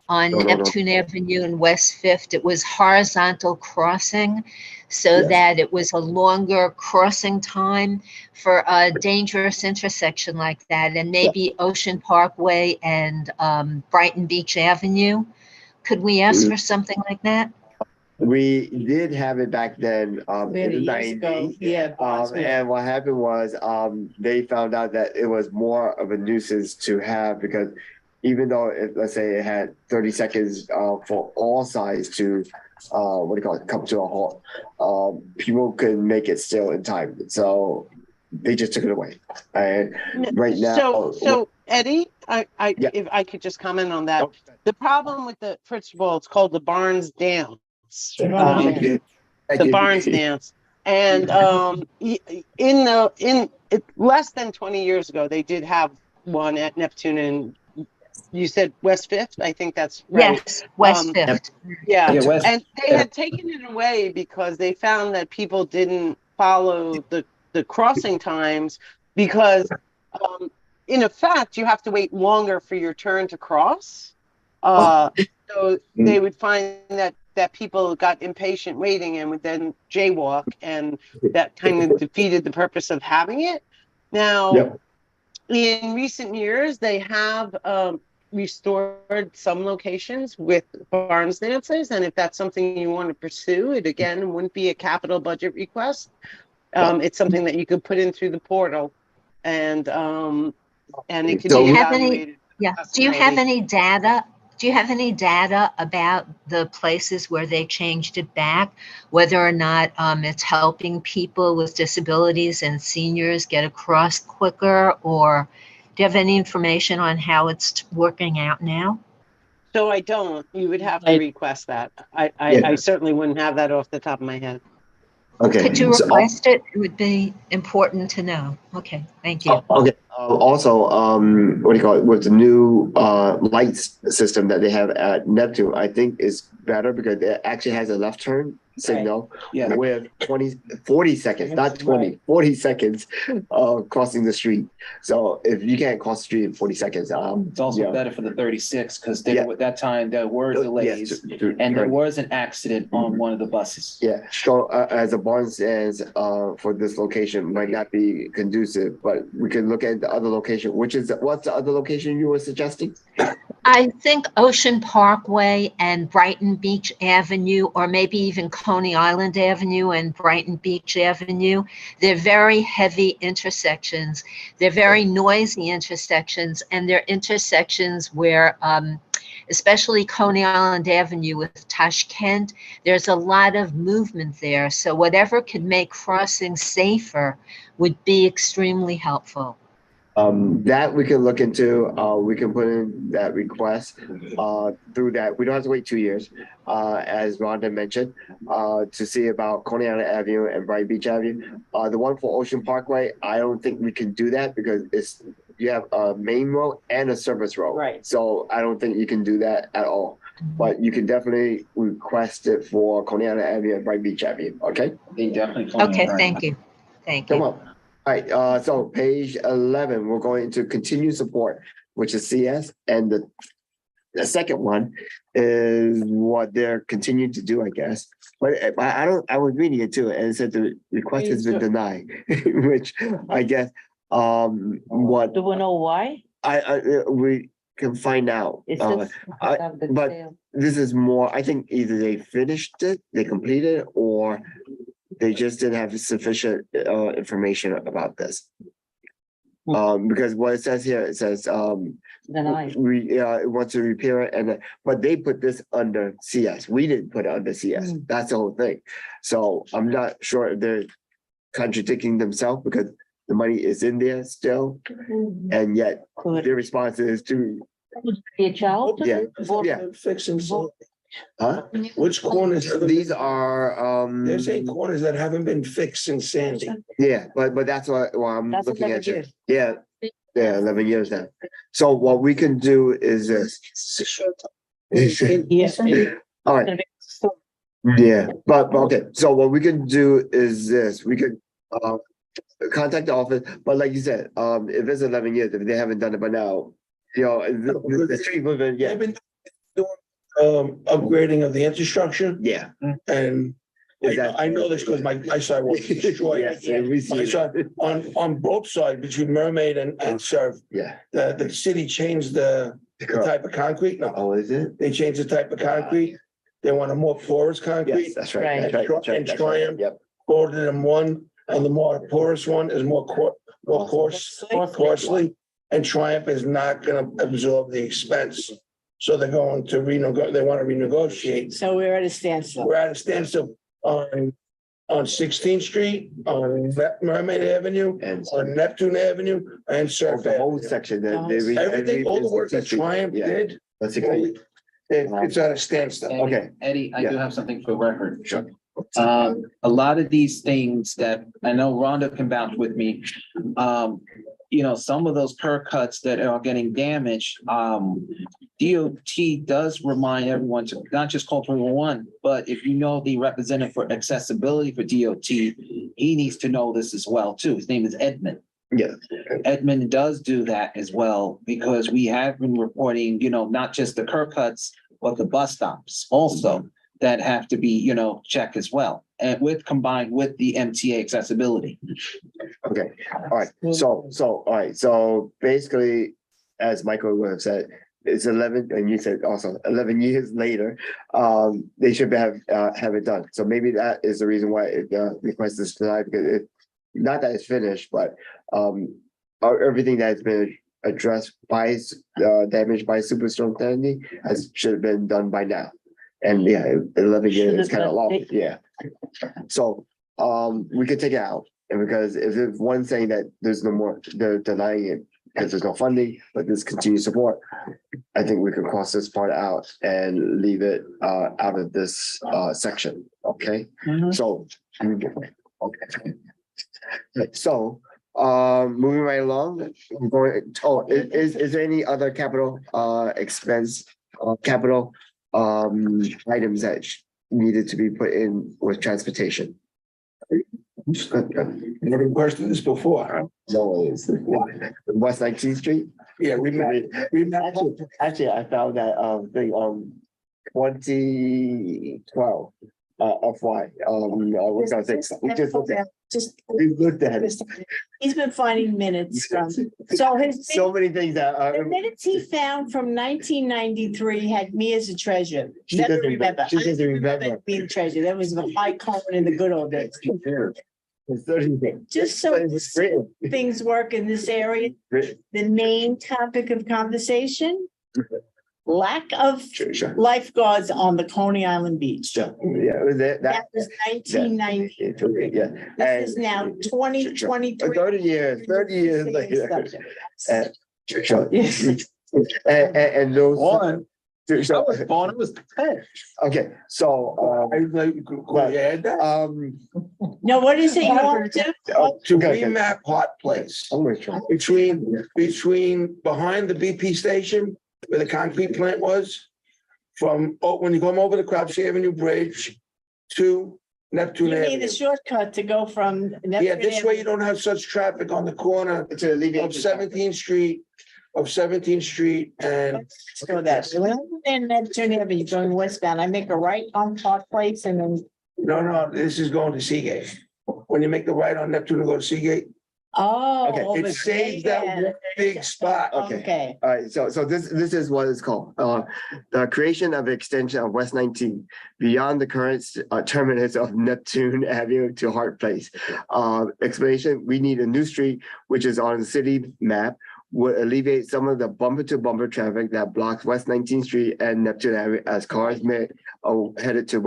on No. Neptune Avenue and West Fifth. It was horizontal crossing so Yes. that it was a longer crossing time for a dangerous intersection like that. And maybe Ocean Parkway and Brighton Beach Avenue. Could we ask Mhm. for something like that? We did have it back then, in Many the years ago, 90s. yeah. And what happened was, they found out that it was more of a nuisance to have, because even though let's say it had 30 seconds, for all sides to, come to a halt, people could make it still in time. So they just took it away. And right now. So Eddie, Yeah. if I could just comment on that. Oh, The problem with first of all, it's called the Barnes Dance. thank The you. Barnes Dance. And less than 20 years ago, they did have one at Neptune, and you said West Fifth. I think that's right. Yes, West Fifth. Yeah, Yeah, West- and they had taken it away because they found that people didn't follow the crossing times because, in effect, you have to wait longer for your turn to cross. So they would find that people got impatient waiting and would then jaywalk, and that kind of defeated the purpose of having it. Now, Yep. in recent years, they have restored some locations with Barnes dances, and if that's something you want to pursue, it again wouldn't be a capital budget request. It's something that you could put in through the portal, and it could Do be you have any- evaluated. Yeah. Do you have any data? Do you have any data about the places where they changed it back, whether or not it's helping people with disabilities and seniors get across quicker, or do you have any information on how it's working out now? So I don't. You would have to request that. Yeah. I certainly wouldn't have that off the top of my head. Okay. Could you so- request it? It would be important to know. Okay, thank you. Okay, also, what do you call it, with the new lights system that they have at Neptune, I think is better because it actually has a left turn signal Yeah. with 40 seconds, not 20, 40 seconds crossing the street. So if you can't cross the street in 40 seconds, It's also yeah. better for the 36 because Yeah. at that time there were delays Yes, and there correct. was an accident on one of the buses. Yeah, so as a Barnes stands for this location might not be conducive, but we can look at the other location, which is, what's the other location you were suggesting? I think Ocean Parkway and Brighton Beach Avenue, or maybe even Coney Island Avenue and Brighton Beach Avenue. They're very heavy intersections. They're very noisy intersections, and they're intersections where, especially Coney Island Avenue with Tashkent, there's a lot of movement there. So whatever could make crossing safer would be extremely helpful. That we can look into, we can put in that request, through that. We don't have to wait 2 years, as Rhonda mentioned, to see about Coney Island Avenue and Bright Beach Avenue. The one for Ocean Parkway, I don't think we can do that because you have a main road and a service road. Right. So I don't think you can do that at all, but you can definitely request it for Coney Island Avenue and Bright Beach Avenue, okay? They definitely. Okay, thank you. Thank Come you. on. All right, so page 11, we're going to continue support, which is CS, and the second one is what they're continuing to do, I guess. But I was reading it too, and it said the request has been denied, which I guess, what Do we know why? we can find out. It's just. but this is more, I think either they finished it, they completed it, or they just didn't have sufficient information about this. Because what it says here, it says Denied. it wants to repair it, and but they put this under CS. We didn't put it under CS. That's the whole thing. So I'm not sure if they're contradicting themselves because the money is in there still, and yet Could their response is to be a child? Yeah. Yeah. Fixing some, huh? which corners, These are there's 8 corners that haven't been fixed since Sandy. yeah, but that's what I'm That's looking 11 at. You. years. Yeah, 11 years now. So what we can do is this. Yes. All right, yeah, but okay, so what we can do is this, we could contact the office, but like you said, if it's 11 years, if they haven't done it by now, you know, the street movement, yeah, They've been doing upgrading of the infrastructure, yeah. and Is that- I know this because my sidewalk is destroyed. Yes, yeah, we see My it. side, on both sides between Mermaid and Surf, Yeah. the city changed the type of concrete. No, Oh, is it? they changed the type of concrete. They want a more porous concrete. Yes, that's right, Right. that's right, that's right, And that's right, Triumph. yep. Ordered them one, and the more porous one is more coarsely, and Triumph is not gonna absorb the expense. So they're going to they want to renegotiate. So we're at a standstill. We're at a standstill on on 16th Street, on Mermaid Avenue, And on Neptune Avenue, and Surf the whole Avenue. section that they. Everything, all the work that Triumph Yeah. did, That's exactly. it's at a standstill. Okay. Eddie, I do have something for record. Sure. A lot of these things that I know Rhonda can vouch with me, some of those curb cuts that are getting damaged, DOT does remind everyone to not just call 311, but if you know the representative for accessibility for DOT, he needs to know this as well too. His name is Edmund. Yeah. Edmund does do that as well, because we have been reporting, not just the curb cuts, but the bus stops also that have to be, checked as well. And combined with the MTA accessibility. Okay, all right, all right, so basically, as Michael would have said, it's 11, and you said also 11 years later, they should have it done. So maybe that is the reason why it request is denied, because not that it's finished, but everything that's been addressed by damage by Superstorm Sandy should have been done by now. And yeah, 11 years is kind of long, yeah. So we could take it out, and because if there's one saying that there's no more, they're denying it because there's no funding, but there's continued support, I think we could cross this part out and leave it out of this section, okay? So, okay. So, moving right along, I'm going, is there any other capital expense, capital items that needed to be put in with transportation? Never requested this before. No, it's West 19th Street. Yeah, we met. Actually, I found that thing 2012 FY. We just looked at it. He's been finding minutes from, So many things that the minutes he found from 1993 had me as a treasurer. She Never doesn't remember. She I doesn't remember. Being treasurer, that was the high Cohen in the good old days. It's 30 days. Just so But it was written. things work in this area, Written. the main topic of conversation, lack of Sure. lifeguards on the Coney Island beach. Yeah, it was that. That was 1990. Yeah. This is now 2023. 30 years later. Sure. Yes. And those. One. I So, was born, I was 10. okay, so, I'd like to add that. No, what is it you want to do? To Okay. remap Hot Place I'm gonna try. between behind the BP station where the concrete plant was, when you come over the Cropsey Avenue Bridge to Neptune You need Avenue. a shortcut to go from. Yeah, this way you don't have such traffic on the corner To alleviate of 17th Street, and Let's go that. When I'm in Neptune Avenue, going westbound, I make a right on Park Place and then, no, this is going to Seagate. When you make the right on Neptune to go to Seagate, Okay, oh. it saves that one big spot. Okay. All right, so this is what it's called. The creation of extension of West 19 beyond the current terminus of Neptune Avenue to Hart Place. Explanation, we need a new street, which is on the city map, would alleviate some of the bumper to bumper traffic that blocks West 19th Street and Neptune Avenue as cars headed to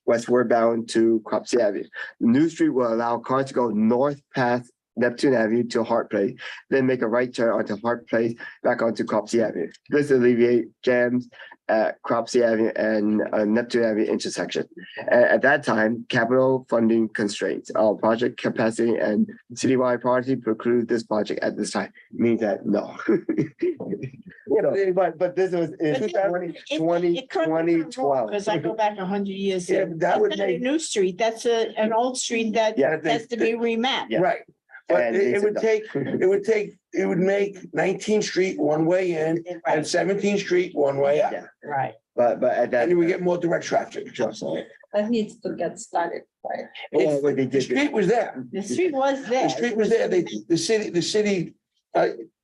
westward bound to Cropsey Avenue. The new street will allow cars to go north past Neptune Avenue to Hart Place, then make a right turn onto Hart Place back onto Cropsey Avenue. This alleviate jams at Cropsey Avenue and Neptune Avenue intersection. At that time, capital funding constraints, project capacity and citywide priority preclude this project at this time. Means that no. But this was in 2012. Because I go back 100 years. Yeah, that would That's not a make, new street. That's an old street that Yeah. has to be remapped. Yeah. right. But And it would they make 19th Street one way in and Right, 17th Street one way out. Yeah. right. But at that. And you would get more direct traffic. That needs to get started, right? Well, what they The did. street was there. The street was there. The street was there. The city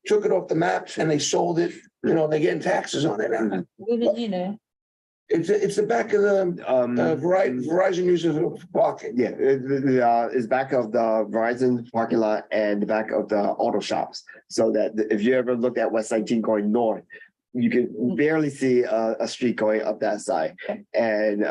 took it off the maps and they sold it, they're getting taxes on it. now. Even. It's the back of the Verizon uses of parking. Yeah, it's back of the Verizon parking lot and the back of the auto shops. So that if you ever looked at West 19 going north, you could barely see a street going up that side. And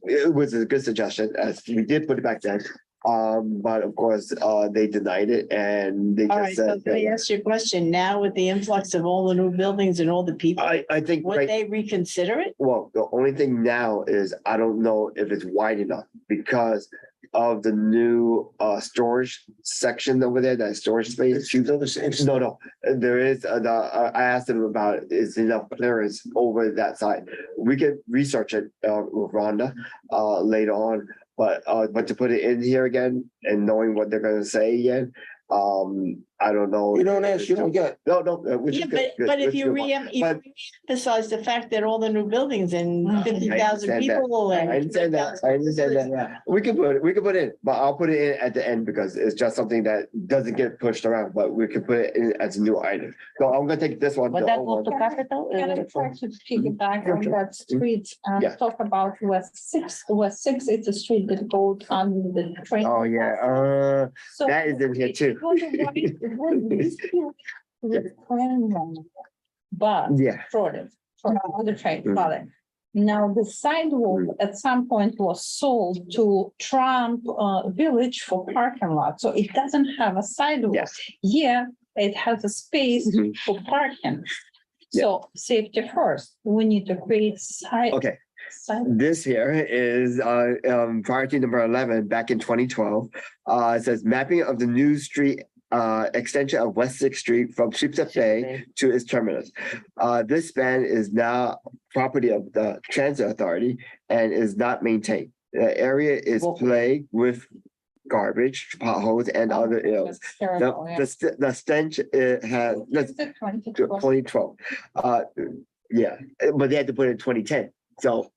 it was a good suggestion, as we did put it back then. But of course, they denied it and they All just right, so said, let me ask you a question. Now with the influx of all the new buildings and all the people, I think, would right, they reconsider it? well, the only thing now is I don't know if it's wide enough because of the new storage section over there, that storage space. No, there is, I asked them about, is enough clearance over that side. We could research it with Rhonda later on, but to put it in here again and knowing what they're gonna say again, I don't know. You don't ask, you don't get. No, which Yeah, is good. but if Which is you good. But- emphasize the fact that all the new buildings and Mm. 50,000 I understand people and. I understand that. Yeah. We can put it in, but I'll put it in at the end because it's just something that doesn't get pushed around, but we can put it in as a new item. So I'm gonna take this one. But the that old goes to one. capital? Can I try to piggyback on Sure. that street Yeah. and talk about West Six? West Six, it's a street that goes on the train. Oh, yeah, So that is in here too. it was a white- it was this huge train run, but yeah, shorter for other train, Mm. got it. Now, the sidewalk at some point was sold to Trump Village for parking lot, so it doesn't have a sidewalk. yes. Yeah, it has a space Mhm. for parking. So safety first, we need to create Okay. This here is priority number 11 back in 2012. It says mapping of the new street extension of West Sixth Street from Sheepshead Bay to its terminus. This span is now property of the Transit Authority and is not maintained. The area is plagued with garbage, potholes, and other ills. The stench has that's 2012. Yeah, but they had to put it in 2010. So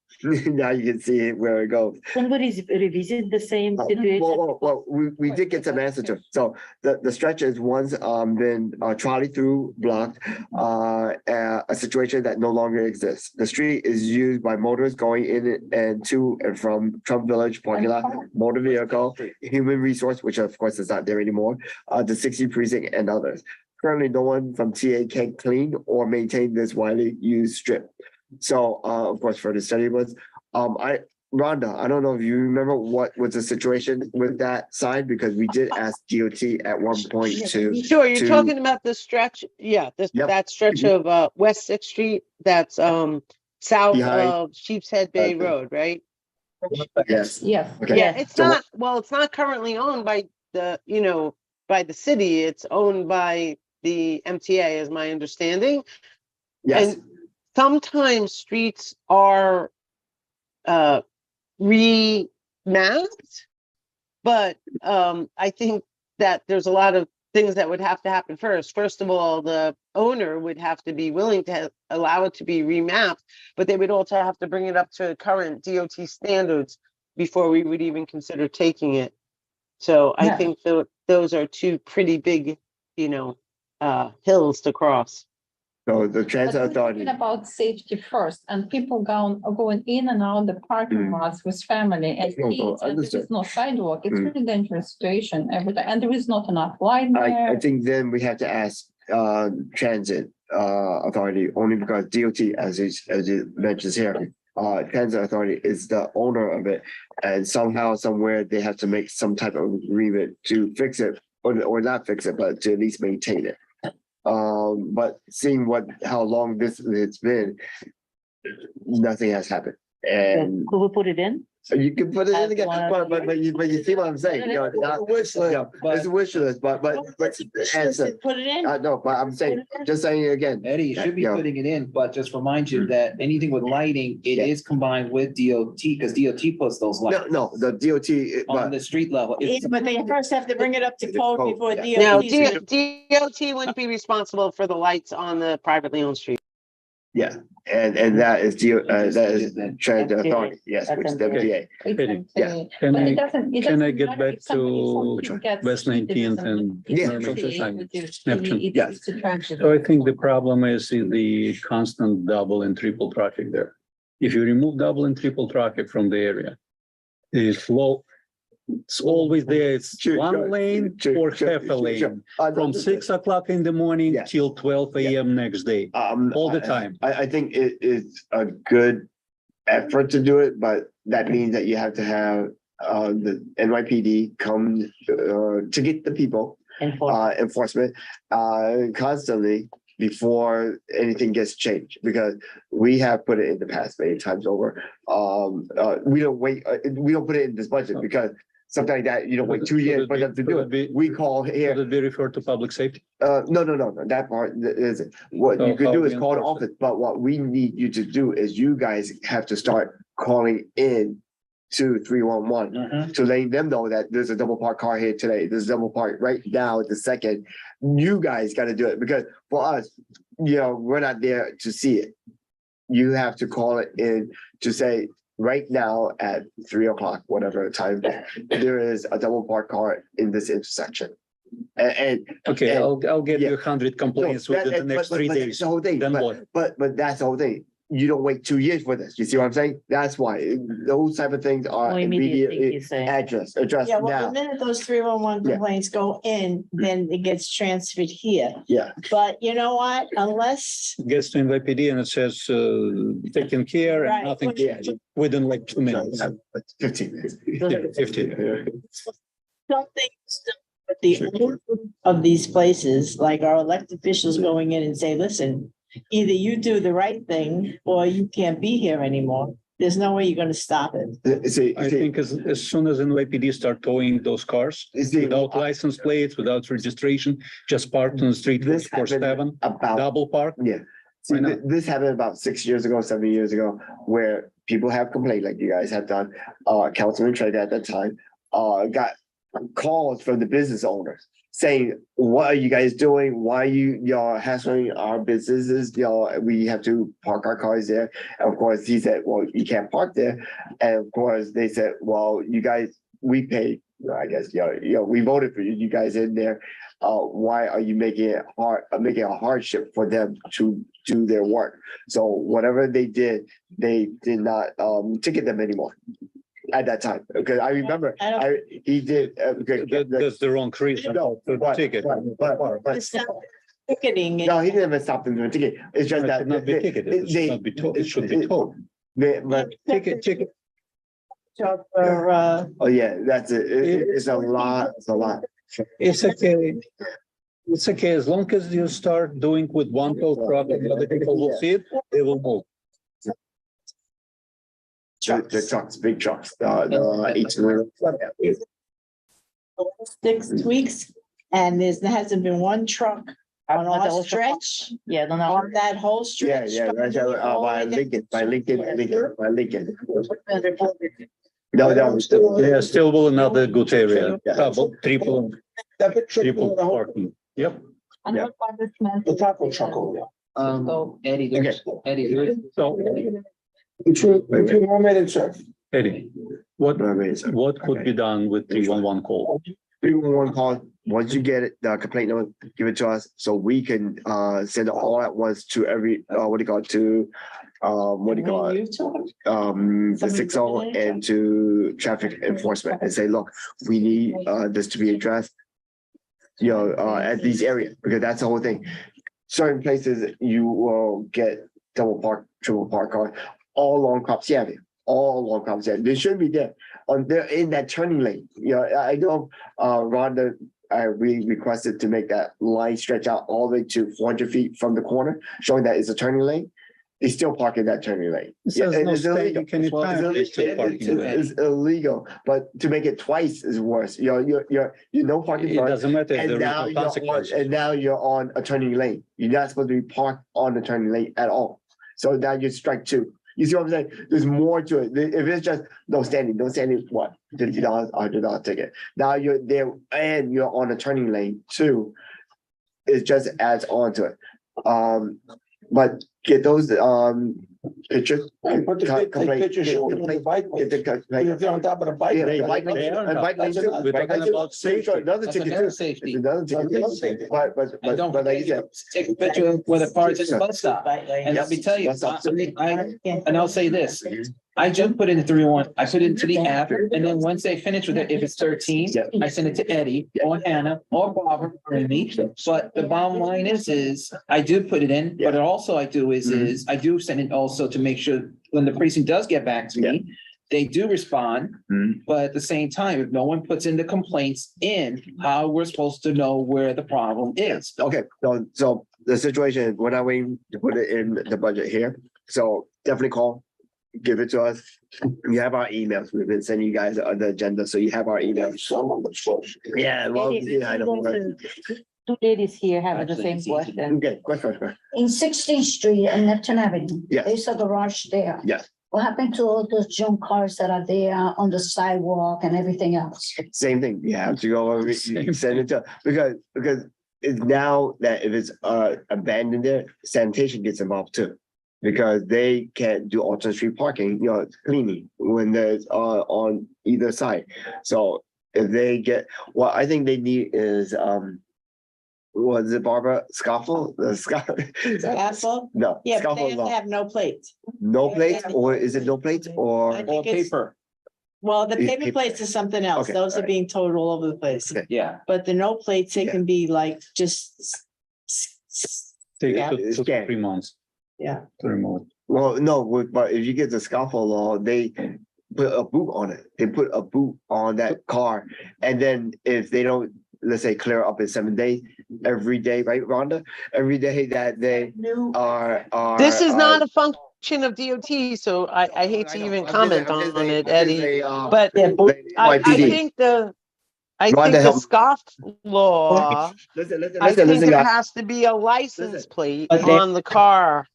now you can see where it goes. When we revisit the same situation. Well, we did get some answers to it. So the stretch is once been trolley through blocked, a situation that no longer exists. The street is used by motorists going in and to and from Trump Village parking lot, motor vehicle, human resource, which of course is not there anymore, the 60 precinct and others. Currently, no one from TA can clean or maintain this widely used strip. So, of course, for the study was, Rhonda, I don't know if you remember what was the situation with that sign, because we did ask DOT at one point to. Sure, you're to- talking about the stretch, yeah, Yep. that stretch of West Sixth Street, that's south Behind- of Sheepshead Bay Okay. Road, right? Yes. Yes. Okay. Yeah, it's So not, well, it's not currently owned by the, by the city, it's owned by the MTA, is my understanding. Yes, And sometimes streets are remapped, but I think that there's a lot of things that would have to happen first. First of all, the owner would have to be willing to allow it to be remapped, but they would also have to bring it up to current DOT standards before we would even consider taking it. So I Yeah. think those are two pretty big, hills to cross. so the Transit But we're Authority, talking about safety first, and people going in and out the parking lots with family and No, kids, and there understood. is no sidewalk. It's Mm. really dangerous situation every time, and there is not enough light I there. think then we have to ask Transit Authority, only because DOT, as it mentions here, Transit Authority is the owner of it, and somehow, somewhere, they have to make some type of agreement to fix it, or not fix it, but to at least maintain it. But seeing how long it's been, nothing has happened. And Could we put it in? so you can put it in As again, one- but you see what I'm saying, not, Wish list. it's a wish list, but answer. Put it in. No, but I'm saying, just saying it again. Eddie, you should be Yeah. putting it in, but just remind you that anything with lighting, it Yeah. is combined with DOT, because DOT puts those lights No, the DOT, on but the street level. Yeah, It's- but they first have to bring it up to It's code code, before yeah. Now, DOT. DOT wouldn't be responsible for the lights on the privately owned street. yeah, and that is that is Transit Authority, yes, which is the MTA. Yeah. But I- it doesn't. can I doesn't get matter back if somebody to from gets West 19th it and doesn't- Yeah, Norman it's Society? really- it Yes. is to transit. So I think the problem is the constant double and triple traffic there. If you remove double and triple traffic from the area, the flow It's always there. It's Sure, one sure, lane sure, or sure, half a sure, lane. sure. From 6 o'clock in the morning Yes. till 12 a.m. next day, all the time. I think it is a good effort to do it, but that means that you have to have the NYPD come to get the people, enforcement constantly before anything gets changed, because we have put it in the past many times over. We don't wait, we don't put it in this budget because something like that, you don't wait 2 years for them to do it. We call here. Should it be referred to public safety? No, that part isn't. What you So can how do we is call the enforce it? office, but what we need you to do is you guys have to start calling in to 311 to letting them know that there's a double park car here today. There's a double park right now at the second. You guys got to do it because for us, we're not there to see it. You have to call it in to say, right now at 3 o'clock, whatever time, there is a double park car in this intersection. And Okay, and- I'll get yeah. you 100 complaints within the next 3 but days. that's the whole thing. Then what? But that's the whole thing. You don't wait 2 years for this. You see what I'm saying? That's why those type of things are Oh, immediately, immediately you say. addressed Yeah, well, now. the minute those 311 Yeah. complaints go in, then it gets transferred here. Yeah. But you know what? Unless, Gets to NYPD and it says, taken care and Right. nothing Yeah. within like 2 minutes. 15 minutes. Yeah, 15. something with the owner of these places, like our elected officials going in and say, listen, either you do the right thing or you can't be here anymore. There's no way you're gonna stop it. See, I think as soon as NYPD start towing those cars without license plates, without registration, just parked on the street This 24/7, happened about double park. Yeah. See, Why not? this happened about 6 years ago, 7 years ago, where people have complained, like you guys have done. Councilman Trey at that time, got calls from the business owners saying, what are you guys doing? Why are y'all hassling our businesses? We have to park our cars there. And of course, he said, well, you can't park there. And of course, they said, well, you guys, we paid, I guess, we voted for you, you guys in there. Why are you making it making a hardship for them to do their work? So whatever they did not ticket them anymore at that time. Because I remember he did. That's the wrong reason No, to but- ticket. but- Stop ticketing it. No, he didn't even stop them from ticket. It's just It that. should not be ticketed. It should not be told. It should be told. But, Ticket. For, oh yeah, that's it. It's a lot, it's a lot. It's okay. It's okay, as long as you start doing with one tow truck and other people will see it, they will move. The trucks, big trucks, the 18. 6 weeks, and there hasn't been one truck on our stretch, Yeah, don't know. on that whole Yeah, stretch. yeah, that's by Lincoln, by Lincoln. No, No, Yeah, still will another good area, Yeah. double, triple parking. Yep. The taco truck over there. So Eddie, Okay. Eddie, So, If you want me to check. Eddie, what could be done with 311 call? 311 call, once you get it, the complaint number, give it to us, so we can send it all at once to every, the 60 and to traffic enforcement and say, look, we need this to be addressed. At these areas, because that's the whole thing. Certain places you will get double park, triple park car all along Cropsey Avenue, all along Cropsey Avenue. They shouldn't be there. They're in that turning lane. I know Rhonda, we requested to make that line stretch out all the way to 400 feet from the corner, showing that it's a turning lane. They still park in that turning lane. It says no it's illegal. standing anytime, they still parking there. It's illegal, but to make it twice is worse. You're no parking. It front, doesn't matter if and there is now no you're on, consequences. and now you're on a turning lane. You're not supposed to be parked on the turning lane at all. So now you're strike two. You see what I'm saying? There's more to it. If it's just no standing, what? $50, $100 ticket. Now you're there and you're on a turning lane too. It just adds on to it. But get those, pictures. Put the big picture showing the bike. Get the complaint. If they're on top of the bike. Yeah, that's- bike lanes, and bike lanes too. We're Bike talking lanes too. about safety. Another That's ticket another too. safety. It's another ticket. But And don't like you forget, said. take a picture of where the car's at the bus stop. And let me tell you, and I'll say this, I just put in the 3-1, I put it into the app, and then once they finish with it, if it's 13, I send it to Eddie or Hannah or Barbara or me. But the bottom line is I do put it in, but also I do is I do send it also to make sure when the precinct does get back to me, they do respond. But at the same time, if no one puts in the complaints in, how we're supposed to know where the problem is. Okay, so the situation, we're not waiting to put it in the budget here, so definitely call, give it to us. You have our emails, we've been sending you guys the agenda, so you have our emails. Yeah, well, yeah, I know. Two ladies here have the same Actually, question. Okay, question. In 16th Street and Neptune Avenue. Yes. There's a garage there. Yes, What happened to all those junk cars that are there on the sidewalk and everything else? same thing, you have to go, over, you send it to, because it's now that if it's abandoned there, sanitation gets involved too. Because they can't do alternate street parking, cleaning when there's on either side. So if they get, what I think they need is, was it Barbara Scoffle? Asphalt? No. Yeah, but they Scoffle have to law. have no plates. No plates, or is it no plates, or? I Or think it's- paper, Well, the It's paper paper. plates is something else. Okay, Those are alright. being towed all over the place. Okay. yeah. But the no plates, it Yeah. can be like just. Take Yeah. it to 3 months Yeah. to remove. Well, no, but if you get the Scoffle law, they put a boot on it. They put a boot on that car. And then if they don't, let's say, clear up in 7 days, every day, right, Rhonda? Every day that they are. This is not a function of DOT, so I hate to even comment on it, Eddie. But I think Rhonda, the help me. scoff law, I think there has to be a license plate But they- on the car.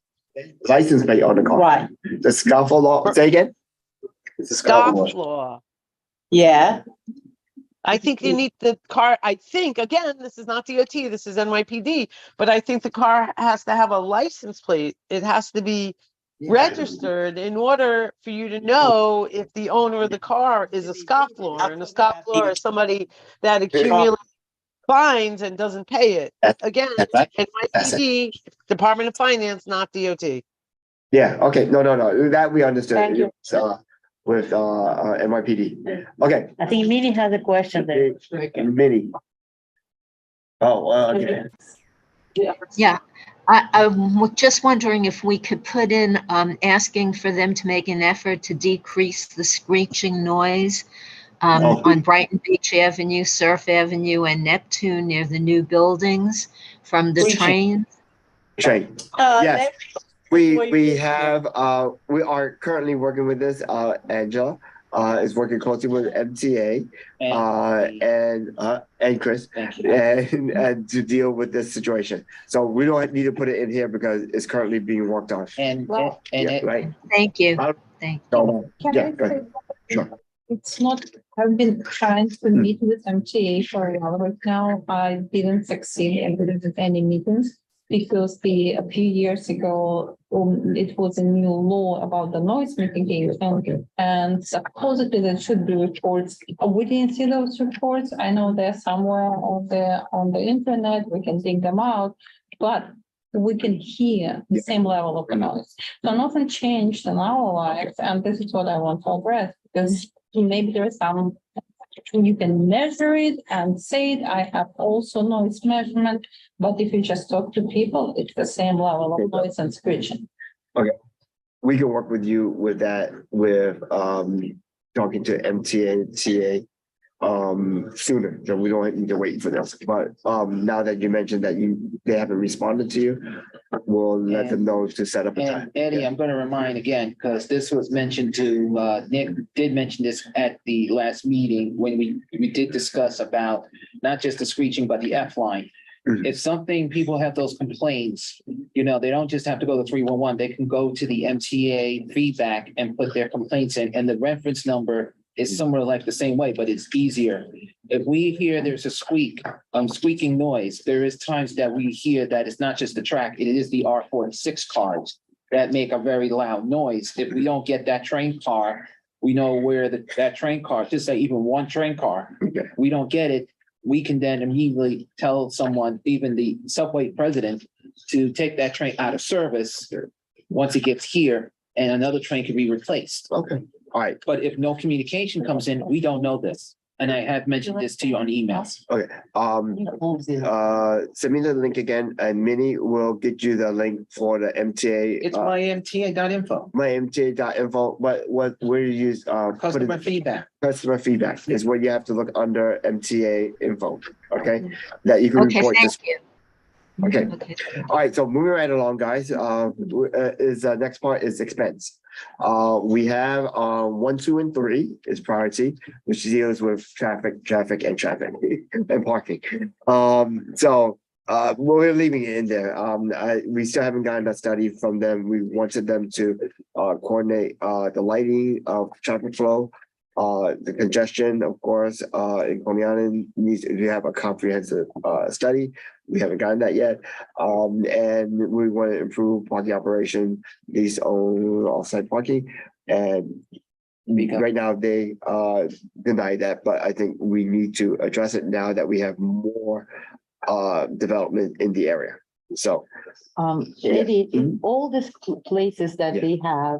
License plate on the car. Right, The Scoffle law, say again? It's a Scoff law. yeah. I think you need the car, I think, again, this is not DOT, this is NYPD, but I think the car has to have a license plate. It has to be registered in order for you to know if the owner of the car is a scofflaw, and a scofflaw is somebody that accumulates fines and doesn't pay it. Again, NYPD, Department of Finance, not DOT. Yeah, okay, no, that we understood. Thank you. So, with NYPD. Okay, I think Minnie has a question there. Minnie. Oh, okay. Yeah, I'm just wondering if we could put in, asking for them to make an effort to decrease the screeching noise on Brighton Beach Avenue, Surf Avenue, and Neptune near the new buildings from the Screeching. train. Yes. We have, we are currently working with this, Angela, is working closely with MTA, and Chris, Thank you. and to deal with this situation. So we don't need to put it in here because it's currently being worked on. And Yeah, it, right? Thank you. Uh, Thank So, Can yeah, I go ahead. say, Sure. it's not, I've been trying to meet with MTA for a while right now. I didn't succeed in with any meetings because a few years ago, it was a new law about the noise mitigation. And supposedly there should be reports. We didn't see those reports. I know they're somewhere on the internet. We can dig them out, but we can hear the same level of noise. So nothing changed in our lives, and this is what I want to address, because maybe there is some, you can measure it and say it. I have also noise measurement, but if you just talk to people, it's the same level of noise and screeching. We can work with you with that, with talking to MTA and TA sooner, so we don't need to wait for this. But now that you mentioned that they haven't responded to you, we'll let them know to set up a and time. Eddie, I'm gonna remind again, because this was mentioned to, Nick did mention this at the last meeting when we did discuss about not just the screeching, but the F line. Mhm. If something, people have those complaints, they don't just have to go to 311, they can go to the MTA feedback and put their complaints in, and the reference number is somewhere like the same way, but it's easier. If we hear there's a squeaking noise, there is times that we hear that it's not just the track, it is the R46 cars that make a very loud noise. If we don't get that train car, we know where that train car, just say even one train car, we don't get it, we can then immediately tell someone, even the subway president, to take that train out of service once it gets here, and another train can be replaced. Okay, all right, But if no communication comes in, we don't know this. And I have mentioned this to you on emails. okay. Send me the link again, and Minnie will get you the link for the MTA. It's mymta.info. My MTA.info, where you use, Customer feedback. customer feedback is what you have to look under MTA info, okay? That you can Okay, report this. thank you. Okay, Okay. all right, so moving right along, guys, next part is expense. We have, 1, 2, and 3 is priority, which deals with traffic and parking. We're leaving it in there. We still haven't gotten a study from them. We wanted them to, coordinate, the lighting of traffic flow. The congestion, of course, in Coney Island needs to have a comprehensive, study. We haven't gotten that yet. And we want to improve parking operation, lease own offsite parking. And right now they, deny that, but I think we need to address it now that we have more, development in the area. So. Eddie, all these places that Yeah. they have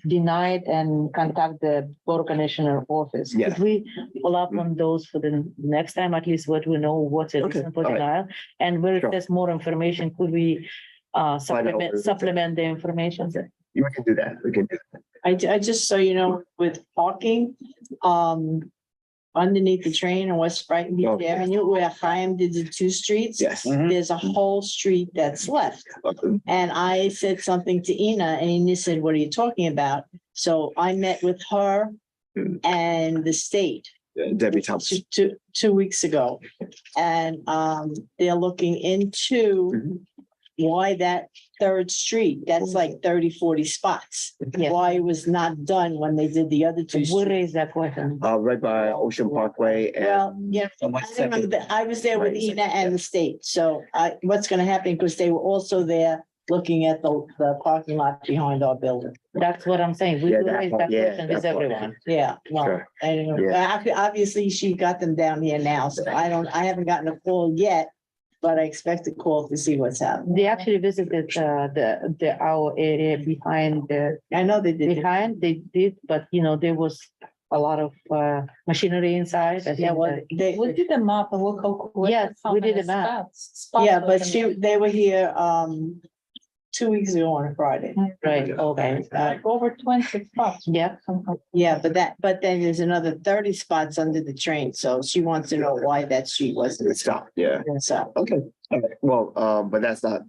denied and contact the Board of Commissioner office. Yeah. Could we follow up on those for the next time, at least what we know, what's the Okay, reason for all right. denial? And where if Sure. there's more information, could we out what it is. supplement the information? We can do that. We can do that. I just, so you know, with parking, underneath the train on West Brighton Beach Okay. Avenue, where Chaim did the 2 streets. Yes. There's a whole street that's left. Okay. And I said something to Ina, and Ina said, what are you talking about? So I met with her and the state Debbie Thompson. two weeks ago. And they're looking into why that 3rd street, that's like 30, 40 spots. Yeah. Why it was not done when they did the other 2 We streets. raised that question. Right by Ocean Parkway and. Well, yeah, I remember that I was there with Ina and the state, so what's gonna happen, because they were also there looking at the parking lot behind our building. That's what I'm saying. We Yeah, will that raise part, that yeah, question with that part. everyone. Yeah, well, Sure. I don't know. Obviously, she got them down here now, so I haven't gotten a call yet, but I expect a call to see what's happening. They actually visited our area behind I know they did. they did, but there was a lot of machinery inside. I Yeah, think well, that- they, We did a map and look how. Yes, how we did many a map. spots yeah, were but there. they were here 2 weeks ago on a Friday. Right, okay. Like over 20 spots. Yeah. Yeah, but then there's another 30 spots under the train, so she wants to know why that street wasn't. Good stuff, yeah. So, Okay, all right. Well, but that's not.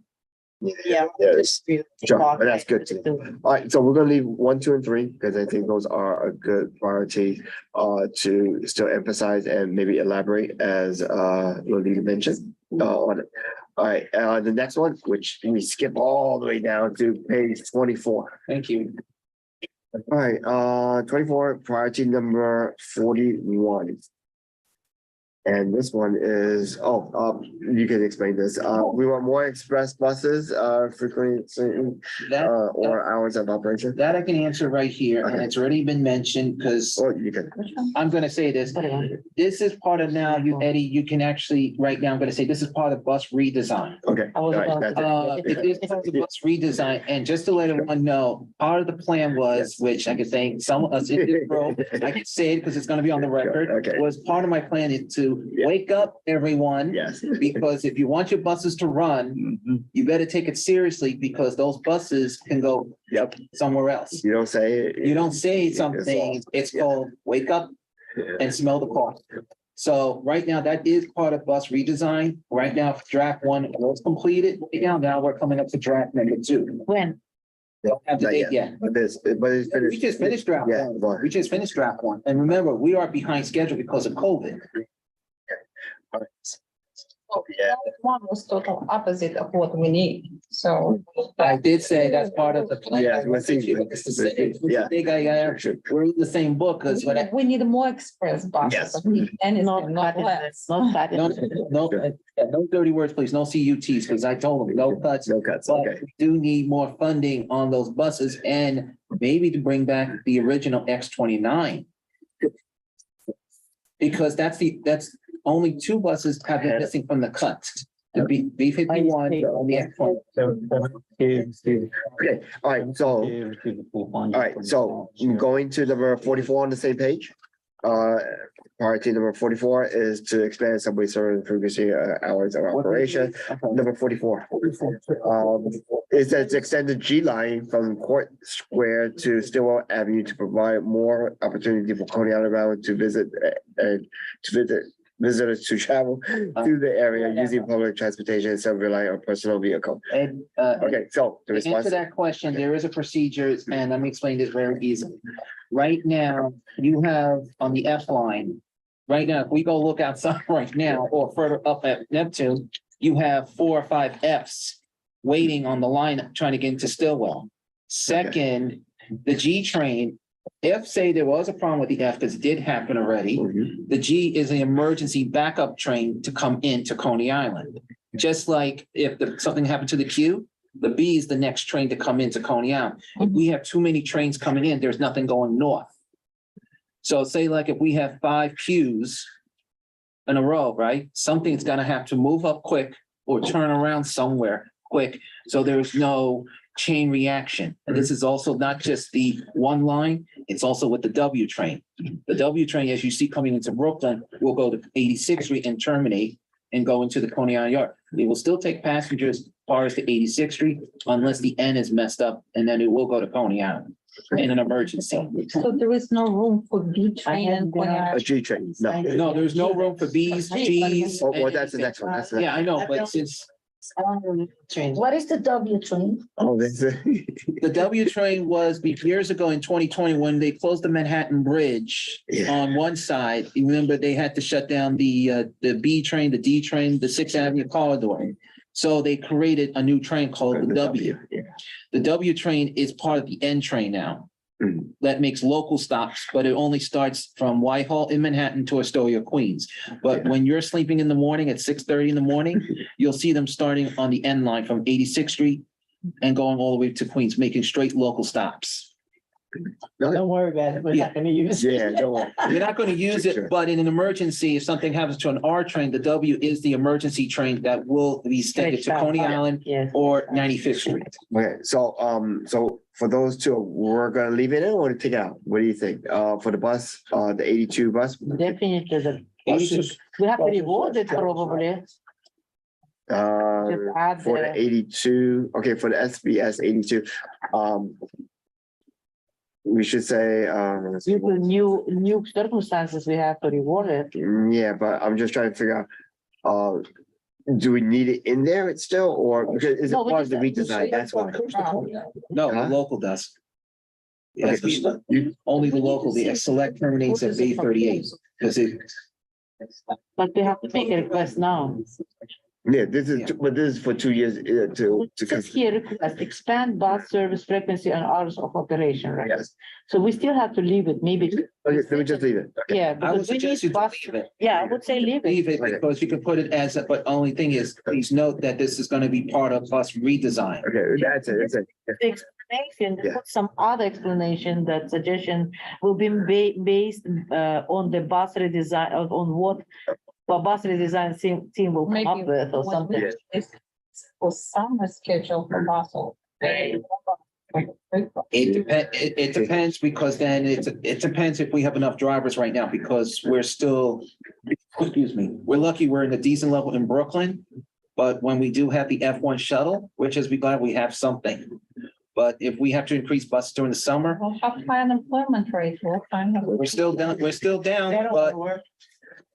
yeah. Yeah, just- sure, but that's good too. All right, so we're gonna leave 1, 2, and 3, because I think those are a good priority to still emphasize and maybe elaborate as Lolita mentioned on it. All right, the next one, which we skip all the way down to page 24. Thank you. All right, 24, priority number 41. And this one is, you can explain this. We want more express buses, frequently, or hours of operation. That I can answer right here, and it's already been mentioned, because Or you can, I'm gonna say this. This is part of now, Eddie, you can actually, right now, I'm gonna say this is part of bus redesign. okay. I was all right, about that's it. to- It is part of the bus redesign, and just to let everyone know, part of the plan was, which I could say, some of us in this room, I can say it because it's gonna be on the record. Okay. Was part of my plan is to wake up everyone, Yes. because if you want your buses to run, Mhm. you better take it seriously, because those buses can go Yep, somewhere else. you don't say it. You don't say something, it's called wake up and smell the coffee. So right now, that is part of bus redesign. Right now, draft 1 was completed. Now we're coming up to draft number 2. When? Don't have the Not date yet, yet. But it's finished. We just finished draft Yeah, 1. but- We just finished draft 1. And remember, we are behind schedule because of COVID. Yeah. One was total opposite of what we need, so. I did say that's part of the plan. Yeah, we're seeing- It's the same. Yeah. I think we're in the same book, because what I. We need more express buses. Yes. And Not not cutting, less. not cutting. No dirty words, please, no CUTs, because I told them, no cuts. No cuts, But okay. we do need more funding on those buses, and maybe to bring back the original X-29. Because that's only two buses have been missing from the cuts. The B-51 on the X-20. Okay, all right, so, all right, so going to number 44 on the same page. Priority number 44 is to expand subway service frequency hours of operation. Number 44. Is that to extend the G line from Court Square to Stillwell Avenue to provide more opportunity for Coney Island Railroad to visit visitors to travel through the area using public transportation instead of relying on personal vehicle. And, Okay, so the to answer response. that question, there is a procedure, and let me explain this very easily. Right now, you have on the F line, right now, if we go look outside right now, or further up at Neptune, you have 4 or 5 Fs waiting on the line, trying to get into Stillwell. Second, the G train, if say there was a problem with the F, because it did happen already, the G is an emergency backup train to come into Coney Island. Just like if something happened to the Q, the B is the next train to come into Coney Island. If we have too many trains coming in, there's nothing going north. So say like if we have 5 Qs in a row, right? Something's gonna have to move up quick or turn around somewhere quick, so there's no chain reaction. And this is also not just the one line, it's also with the W train. The W train, as you see coming into Brooklyn, will go to 86th Street and terminate and go into the Coney Island Yard. It will still take passengers as far as to 86th Street unless the N is messed up, and then it will go to Coney Island in an emergency. So there is no room for B train and. A G train, no. No, there's no room for Bs, Gs. Oh, well, that's the next one. That's the. Yeah, I know, but since What is the W train? Oh, that's it. the W train was years ago in 2020, when they closed the Manhattan Bridge Yeah. on one side, you remember they had to shut down the B train, the D train, the 6th Avenue corridor. So they created a new train called the W. Yeah. The W train is part of the N train now. Mhm. That makes local stops, but it only starts from Whitehall in Manhattan to Astoria, Queens. But when you're sleeping in the morning at 6:30 in the morning, you'll see them starting on the N line from 86th Street and going all the way to Queens, making straight local stops. Don't worry about it. We're not gonna use it. Yeah, don't worry. You're not going to use Sure. it, but in an emergency, if something happens to an R train, the W is the emergency train that will be extended to Coney Island Yes. or 95th Street. Okay, so for those two, we're gonna leave it in or take it out? What do you think? For the bus, the 82 bus? Definitely the, we have to reward it probably. Just add For the the, 82, okay, for the SBS 82, we should say, due to new circumstances, we have to reward it. yeah, but I'm just trying to figure out, do we need it in there still, or because is it No, we part of the just- redesign? That's why. No, the Huh? local does. Okay, Yes, you- only the local, the select terminates at Bay 38, because it, But we have to make a request now. Yeah, but this is for 2 years, to. It says here, request expand bus service frequency and hours of operation, right? Yes, So we still have to leave it, maybe, okay, let me just leave it. yeah. I would because we need suggest you bus- leave it. Yeah, I would say leave it. Leave it, because you can put it as, but only thing is, please note that this is going to be part of bus redesign. Okay, that's it. The explanation, Yeah. put some other explanation, that suggestion will be based on the bus redesign, on what bus redesign team will come up with or something. For summer schedule for Basel. It depends, because then it depends if we have enough drivers right now, because we're still, excuse me, we're lucky we're in a decent level in Brooklyn. But when we do have the F1 shuttle, which is, we glad we have something. But if we have to increase buses during the summer, We'll have high unemployment rate, we'll find out. we're still down, but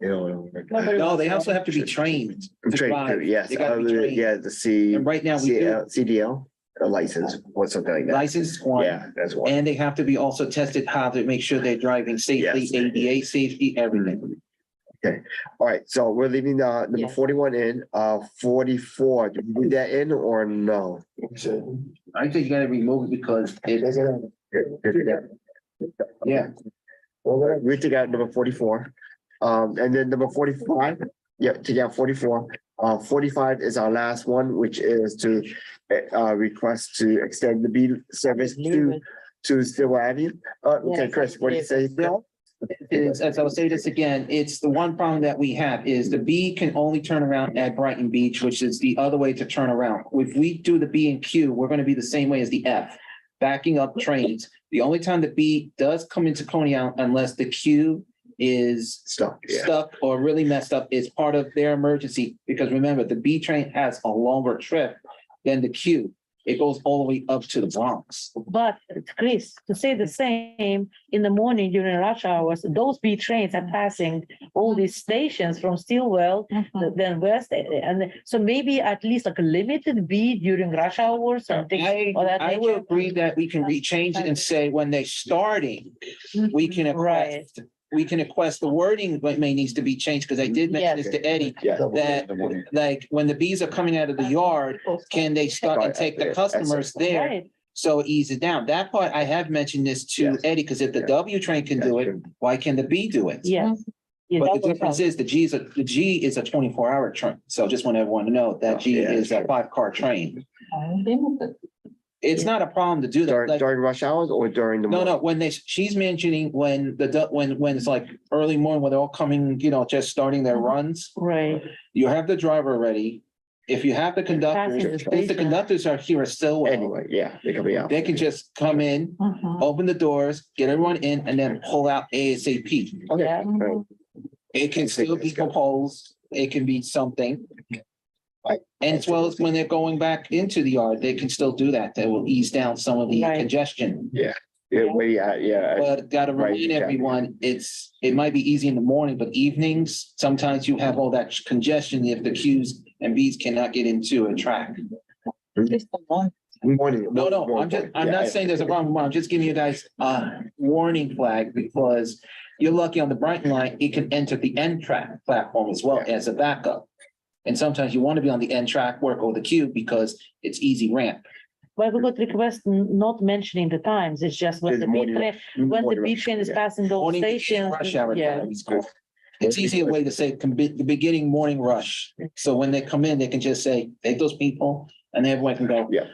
no, they also have to be trained to drive. Yes, They gotta be trained. yeah, the C. And right now we do CDL, a license or something like that. license one. Yeah, that's one. And they have to be also tested how to make sure they're driving safely, Yes. ADA safety, everything. All right, so we're leaving number Yes. 41 in, 44, do we leave that in or no? I think you gotta remove it because yeah, We took out number 44. And then number 45, take out 44. 45 is our last one, which is to request to extend the B service to Stillwell Avenue. Okay, Yes, Chris, what do you say, Bill? it's, as I'll say this again, it's the one problem that we have is the B can only turn around at Brighton Beach, which is the other way to turn around. If we do the B and Q, we're gonna be the same way as the F, backing up trains. The only time the B does come into Coney Island unless the Q is Stuck, stuck or really messed up, is part of their emergency. Because remember, the B train has a longer trip than the Q. It goes all the way up to the Bronx. But Chris, to say the same, in the morning during rush hours, those B trains are passing all these stations from Stillwell, then West, and so maybe at least like a limited B during rush hours or things of that I will nature. agree that we can rechange it and say when they're starting, we can request, the wording may needs to be changed, because I did mention this to Eddie, Yeah. that like when the bees are coming out of the yard, can they start and take the customers there? Right, So ease it down. That part, I have mentioned this to Yes. Eddie, because if the W train can do it, why can the B do it? yes. Yeah, But that the would difference help. is the G is a 24-hour train. So just want everyone to know that G Yeah. is a 5-car train. It's not a problem to do that. During, Like, during rush hours or during the? no, when she's mentioning when when it's like early morning, when they're all coming, just starting their runs, Right, you have the driver ready. If you have the conductors, Passing the if the station. conductors are here still, Anyway, yeah, they're coming out. they can just come in, open the doors, get everyone in, and then pull out ASAP. Okay, Yeah. all right. It can still be proposed, it can be something. Right. And as well as when they're going back into the yard, they can still do that. That will ease down some of the Right. congestion. Yeah, yeah. But gotta Right, remind exactly. everyone, it might be easy in the morning, but evenings, sometimes you have all that congestion if the Qs and Bs cannot get into a track. Morning. No, I'm not saying there's a problem. I'm just giving you guys a warning flag, because you're lucky on the Brighton line, it can enter the N track platform as well as a backup. And sometimes you want to be on the N track, work over the Q, because it's easy ramp. but we got request not mentioning the times, it's just when the B train, when the B train is passing those Morning stations. rush hour. Yeah, It's easier way to say the beginning morning rush. So when they come in, they can just say, take those people, and everyone can go. Yeah,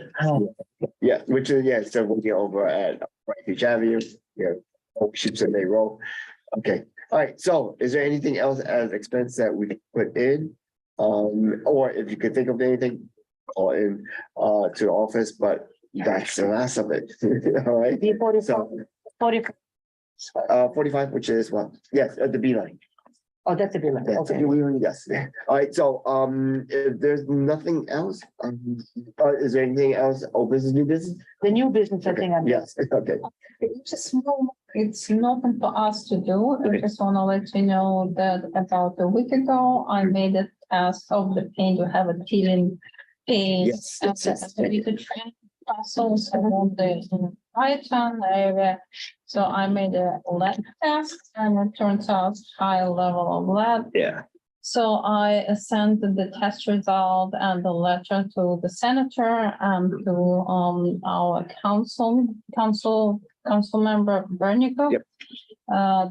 yeah, which is, so we'll get over at Bright Beach Avenue, ships and they roll. Okay, all right, so is there anything else as expense that we can put in? Or if you could think of anything, call in to the office, but that's the last of it. All right, B 44, so 44, 45, which is what? Yes, at the B line. oh, that's a B line, That's okay. it. Yes, all right, so if there's nothing else, is there anything else? Oh, business, new business? The new business, I Okay, think I'm. yes, okay. It's just small, it's nothing for us to do. I Okay. just wanna let you know that about a week ago, I made a test of the paint to have a peeling paint. Yes, yes, yes. And we could train muscles around the right hand area. So I made a lead test and it turns out high level of lead. Yeah. So I sent the test result and the letter to the senator and to our council member Bernico. Yep.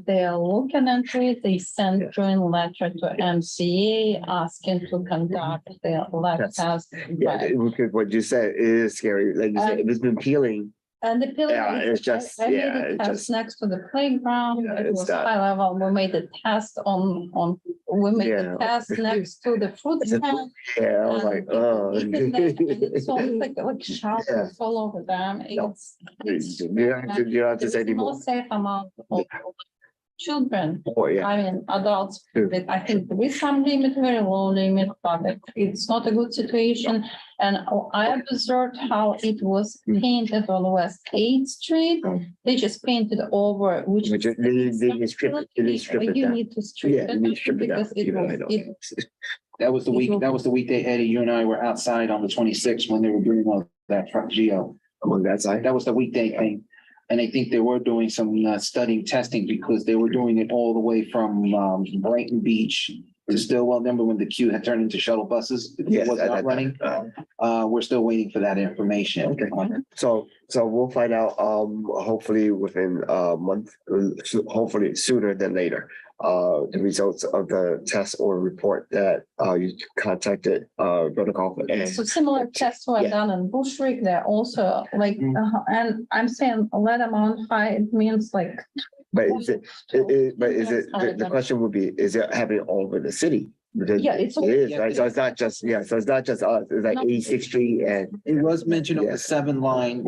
They are looking into it. They sent joint letter to MCA asking to conduct the lead test. Yeah, because what you said is scary, like you said, if it's been peeling. And the pillar. Yeah, it's just- I made yeah, a it's test just- next to the playground. Yeah, It it's was that- high level. We made a test we made Yeah. the test next to the fruit It's a- stand. Yeah, I was like, oh. It's all like sharp Yeah. all over them. It's. You don't have to say There is no anymore. safe amount of children. Oh, yeah. I mean, adults, True. but I think there is some limit, very low limit, but it's not a good situation. And I observed how it was painted on West 8th Street. They just painted over, which. Which is- they strip it, they strip it You down. need to strip Yeah, you need to it strip it down. because it You know, I was, know. it That was the weekday, Eddie, you and I were outside on the 26th when they were doing all that truck geo. On that side. That was the weekday thing. And I think they were doing some studying testing because they were doing it all the way from Brighton Beach to Stillwell. Remember when the queue had turned into shuttle buses? It Yes, was not running. We're still waiting for that information. Okay. So we'll find out, hopefully within a month, hopefully sooner than later. The results of the test or report that, you contacted, Protocol. So similar tests were Yeah. done in Bushwick. They're also like, and I'm saying let amount high, it means like. But is it, the question would be, is it happening all over the city? Because Yeah, it's. it is, Yeah, right? So it's not just, so it's not just us, it's like No. 86th Street and. It was mentioned on Yeah. the 7 line,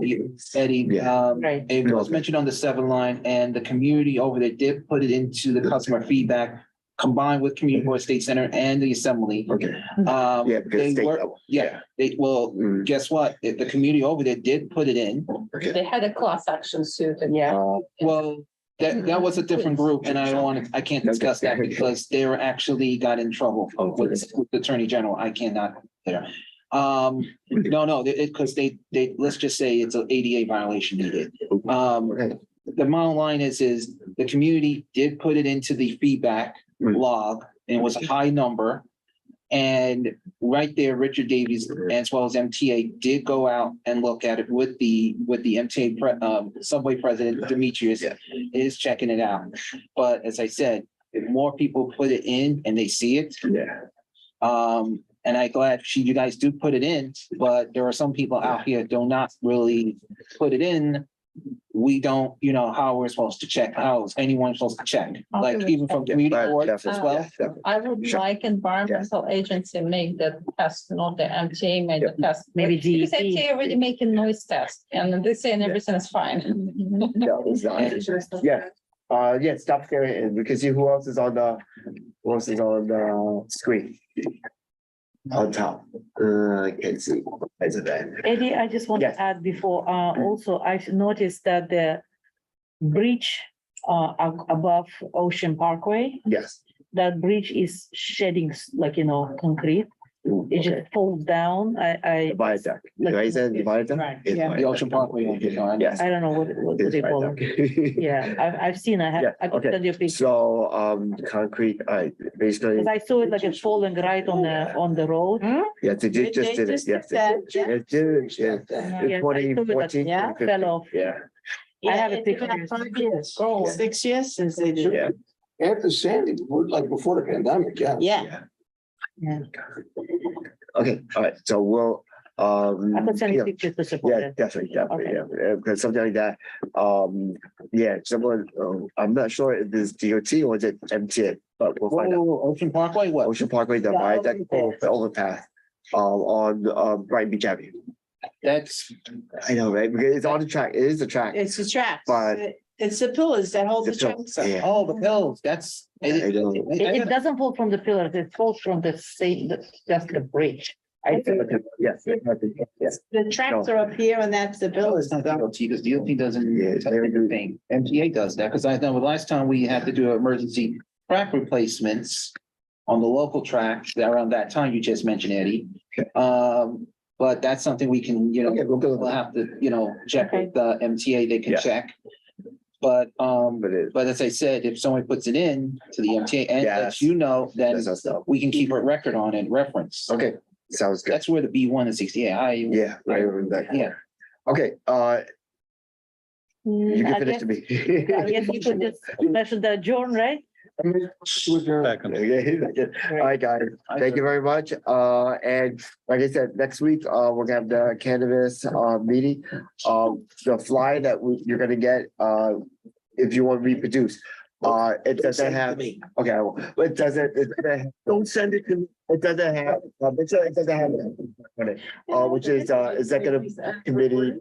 Eddie, Yeah. Right. it was mentioned on the 7 line and the community over there did put it into the customer feedback combined with Community Board State Center and the Assembly. Okay, yeah, because They state were, level. well, Mm, guess what? If the community over there did put it in, okay. They had a class action suit and Yeah. well, that was a different group and I can't discuss that because they were actually got in trouble with the Attorney General. I cannot there. No, because they, let's just say it's an ADA violation needed. Okay. The bottom line is the community did put it into the feedback log and it was a high number. And right there, Richard Davies, as well as MTA, did go out and look at it with the MTA subway president Demetrius is checking it out. But as I said, if more people put it in and they see it, and I'm glad you guys do put it in, but there are some people out here do not really put it in. We don't, how we're supposed to check, how is anyone supposed to check? Like even from community boards as well. I would Sure. like environmental agency make the test, not the MTA made the test. Maybe Because DEP. MTA already making noise test and they saying everything is fine. No, it's not. Yeah, stop sharing and we can see who else is on the screen. On top, I can see, as a band. Eddie, I just want Yes. to add before, also I've noticed that the bridge above Ocean Parkway, Yes. that bridge is shedding concrete. It Okay. just falls down. I Viaduct, right, then the viaduct? Right, It's yeah. The Ocean Parkway. Yes. I don't know what It's they call it. viaduct. Yeah, I've seen, Yeah, I could okay. send you a picture. So, concrete, basically, Because I saw it like it's falling right on the road. yeah, they just did it, yes. that, They did, yes. Yes, In I saw it, 2014, yeah, 2015. fell off. Yeah, I have a it's picture. been 5 years, 6 years since they did. yeah. After Sandy, like before the pandemic, yeah. Yeah. Okay, all right, so we'll, I could send you yeah. pictures to support Yeah, it. definitely, Okay. yeah, because something like that, someone, I'm not sure if it's DOT or is it MTA, but we'll find out. Ocean Parkway, what? Ocean Parkway, the The viaduct, the overpass, on, Brighton Beach Avenue. That's, I know, right, because it's on the track, it is the track. It's the tracks. But- It's the pillars that hold the tracks up. Yeah. the pills, that's. I know. It doesn't fall from the pillars, it falls from just the bridge. Yes, yes, The tracks are up here and that's the pillars. It's not DOT, because DOT doesn't Yeah, touch anything. MTA does that, because I know the last time we had to do emergency track replacements on the local track, around that time you just mentioned, Eddie. But that's something we can, Okay, we'll go with we'll that. have to, check with the MTA, they can Yeah. check. But, But it, but as I said, if someone puts it in to the MTA and Yeah, lets you know, then that's us though. we can keep a record on it, reference. Okay, sounds good. That's where the B1 and 60, Yeah, I remember that. Yeah. Okay, you can I finish guess the meeting. I guess you could just mention the adjourn, right? Second. Okay, all right, guys, thank you very much. And like I said, next week, we're gonna have the cannabis, meeting. The flyer that you're gonna get, if you want to reproduce, it doesn't have, okay, I will. It doesn't, don't send it to me. It doesn't have, it doesn't have, which is, executive committee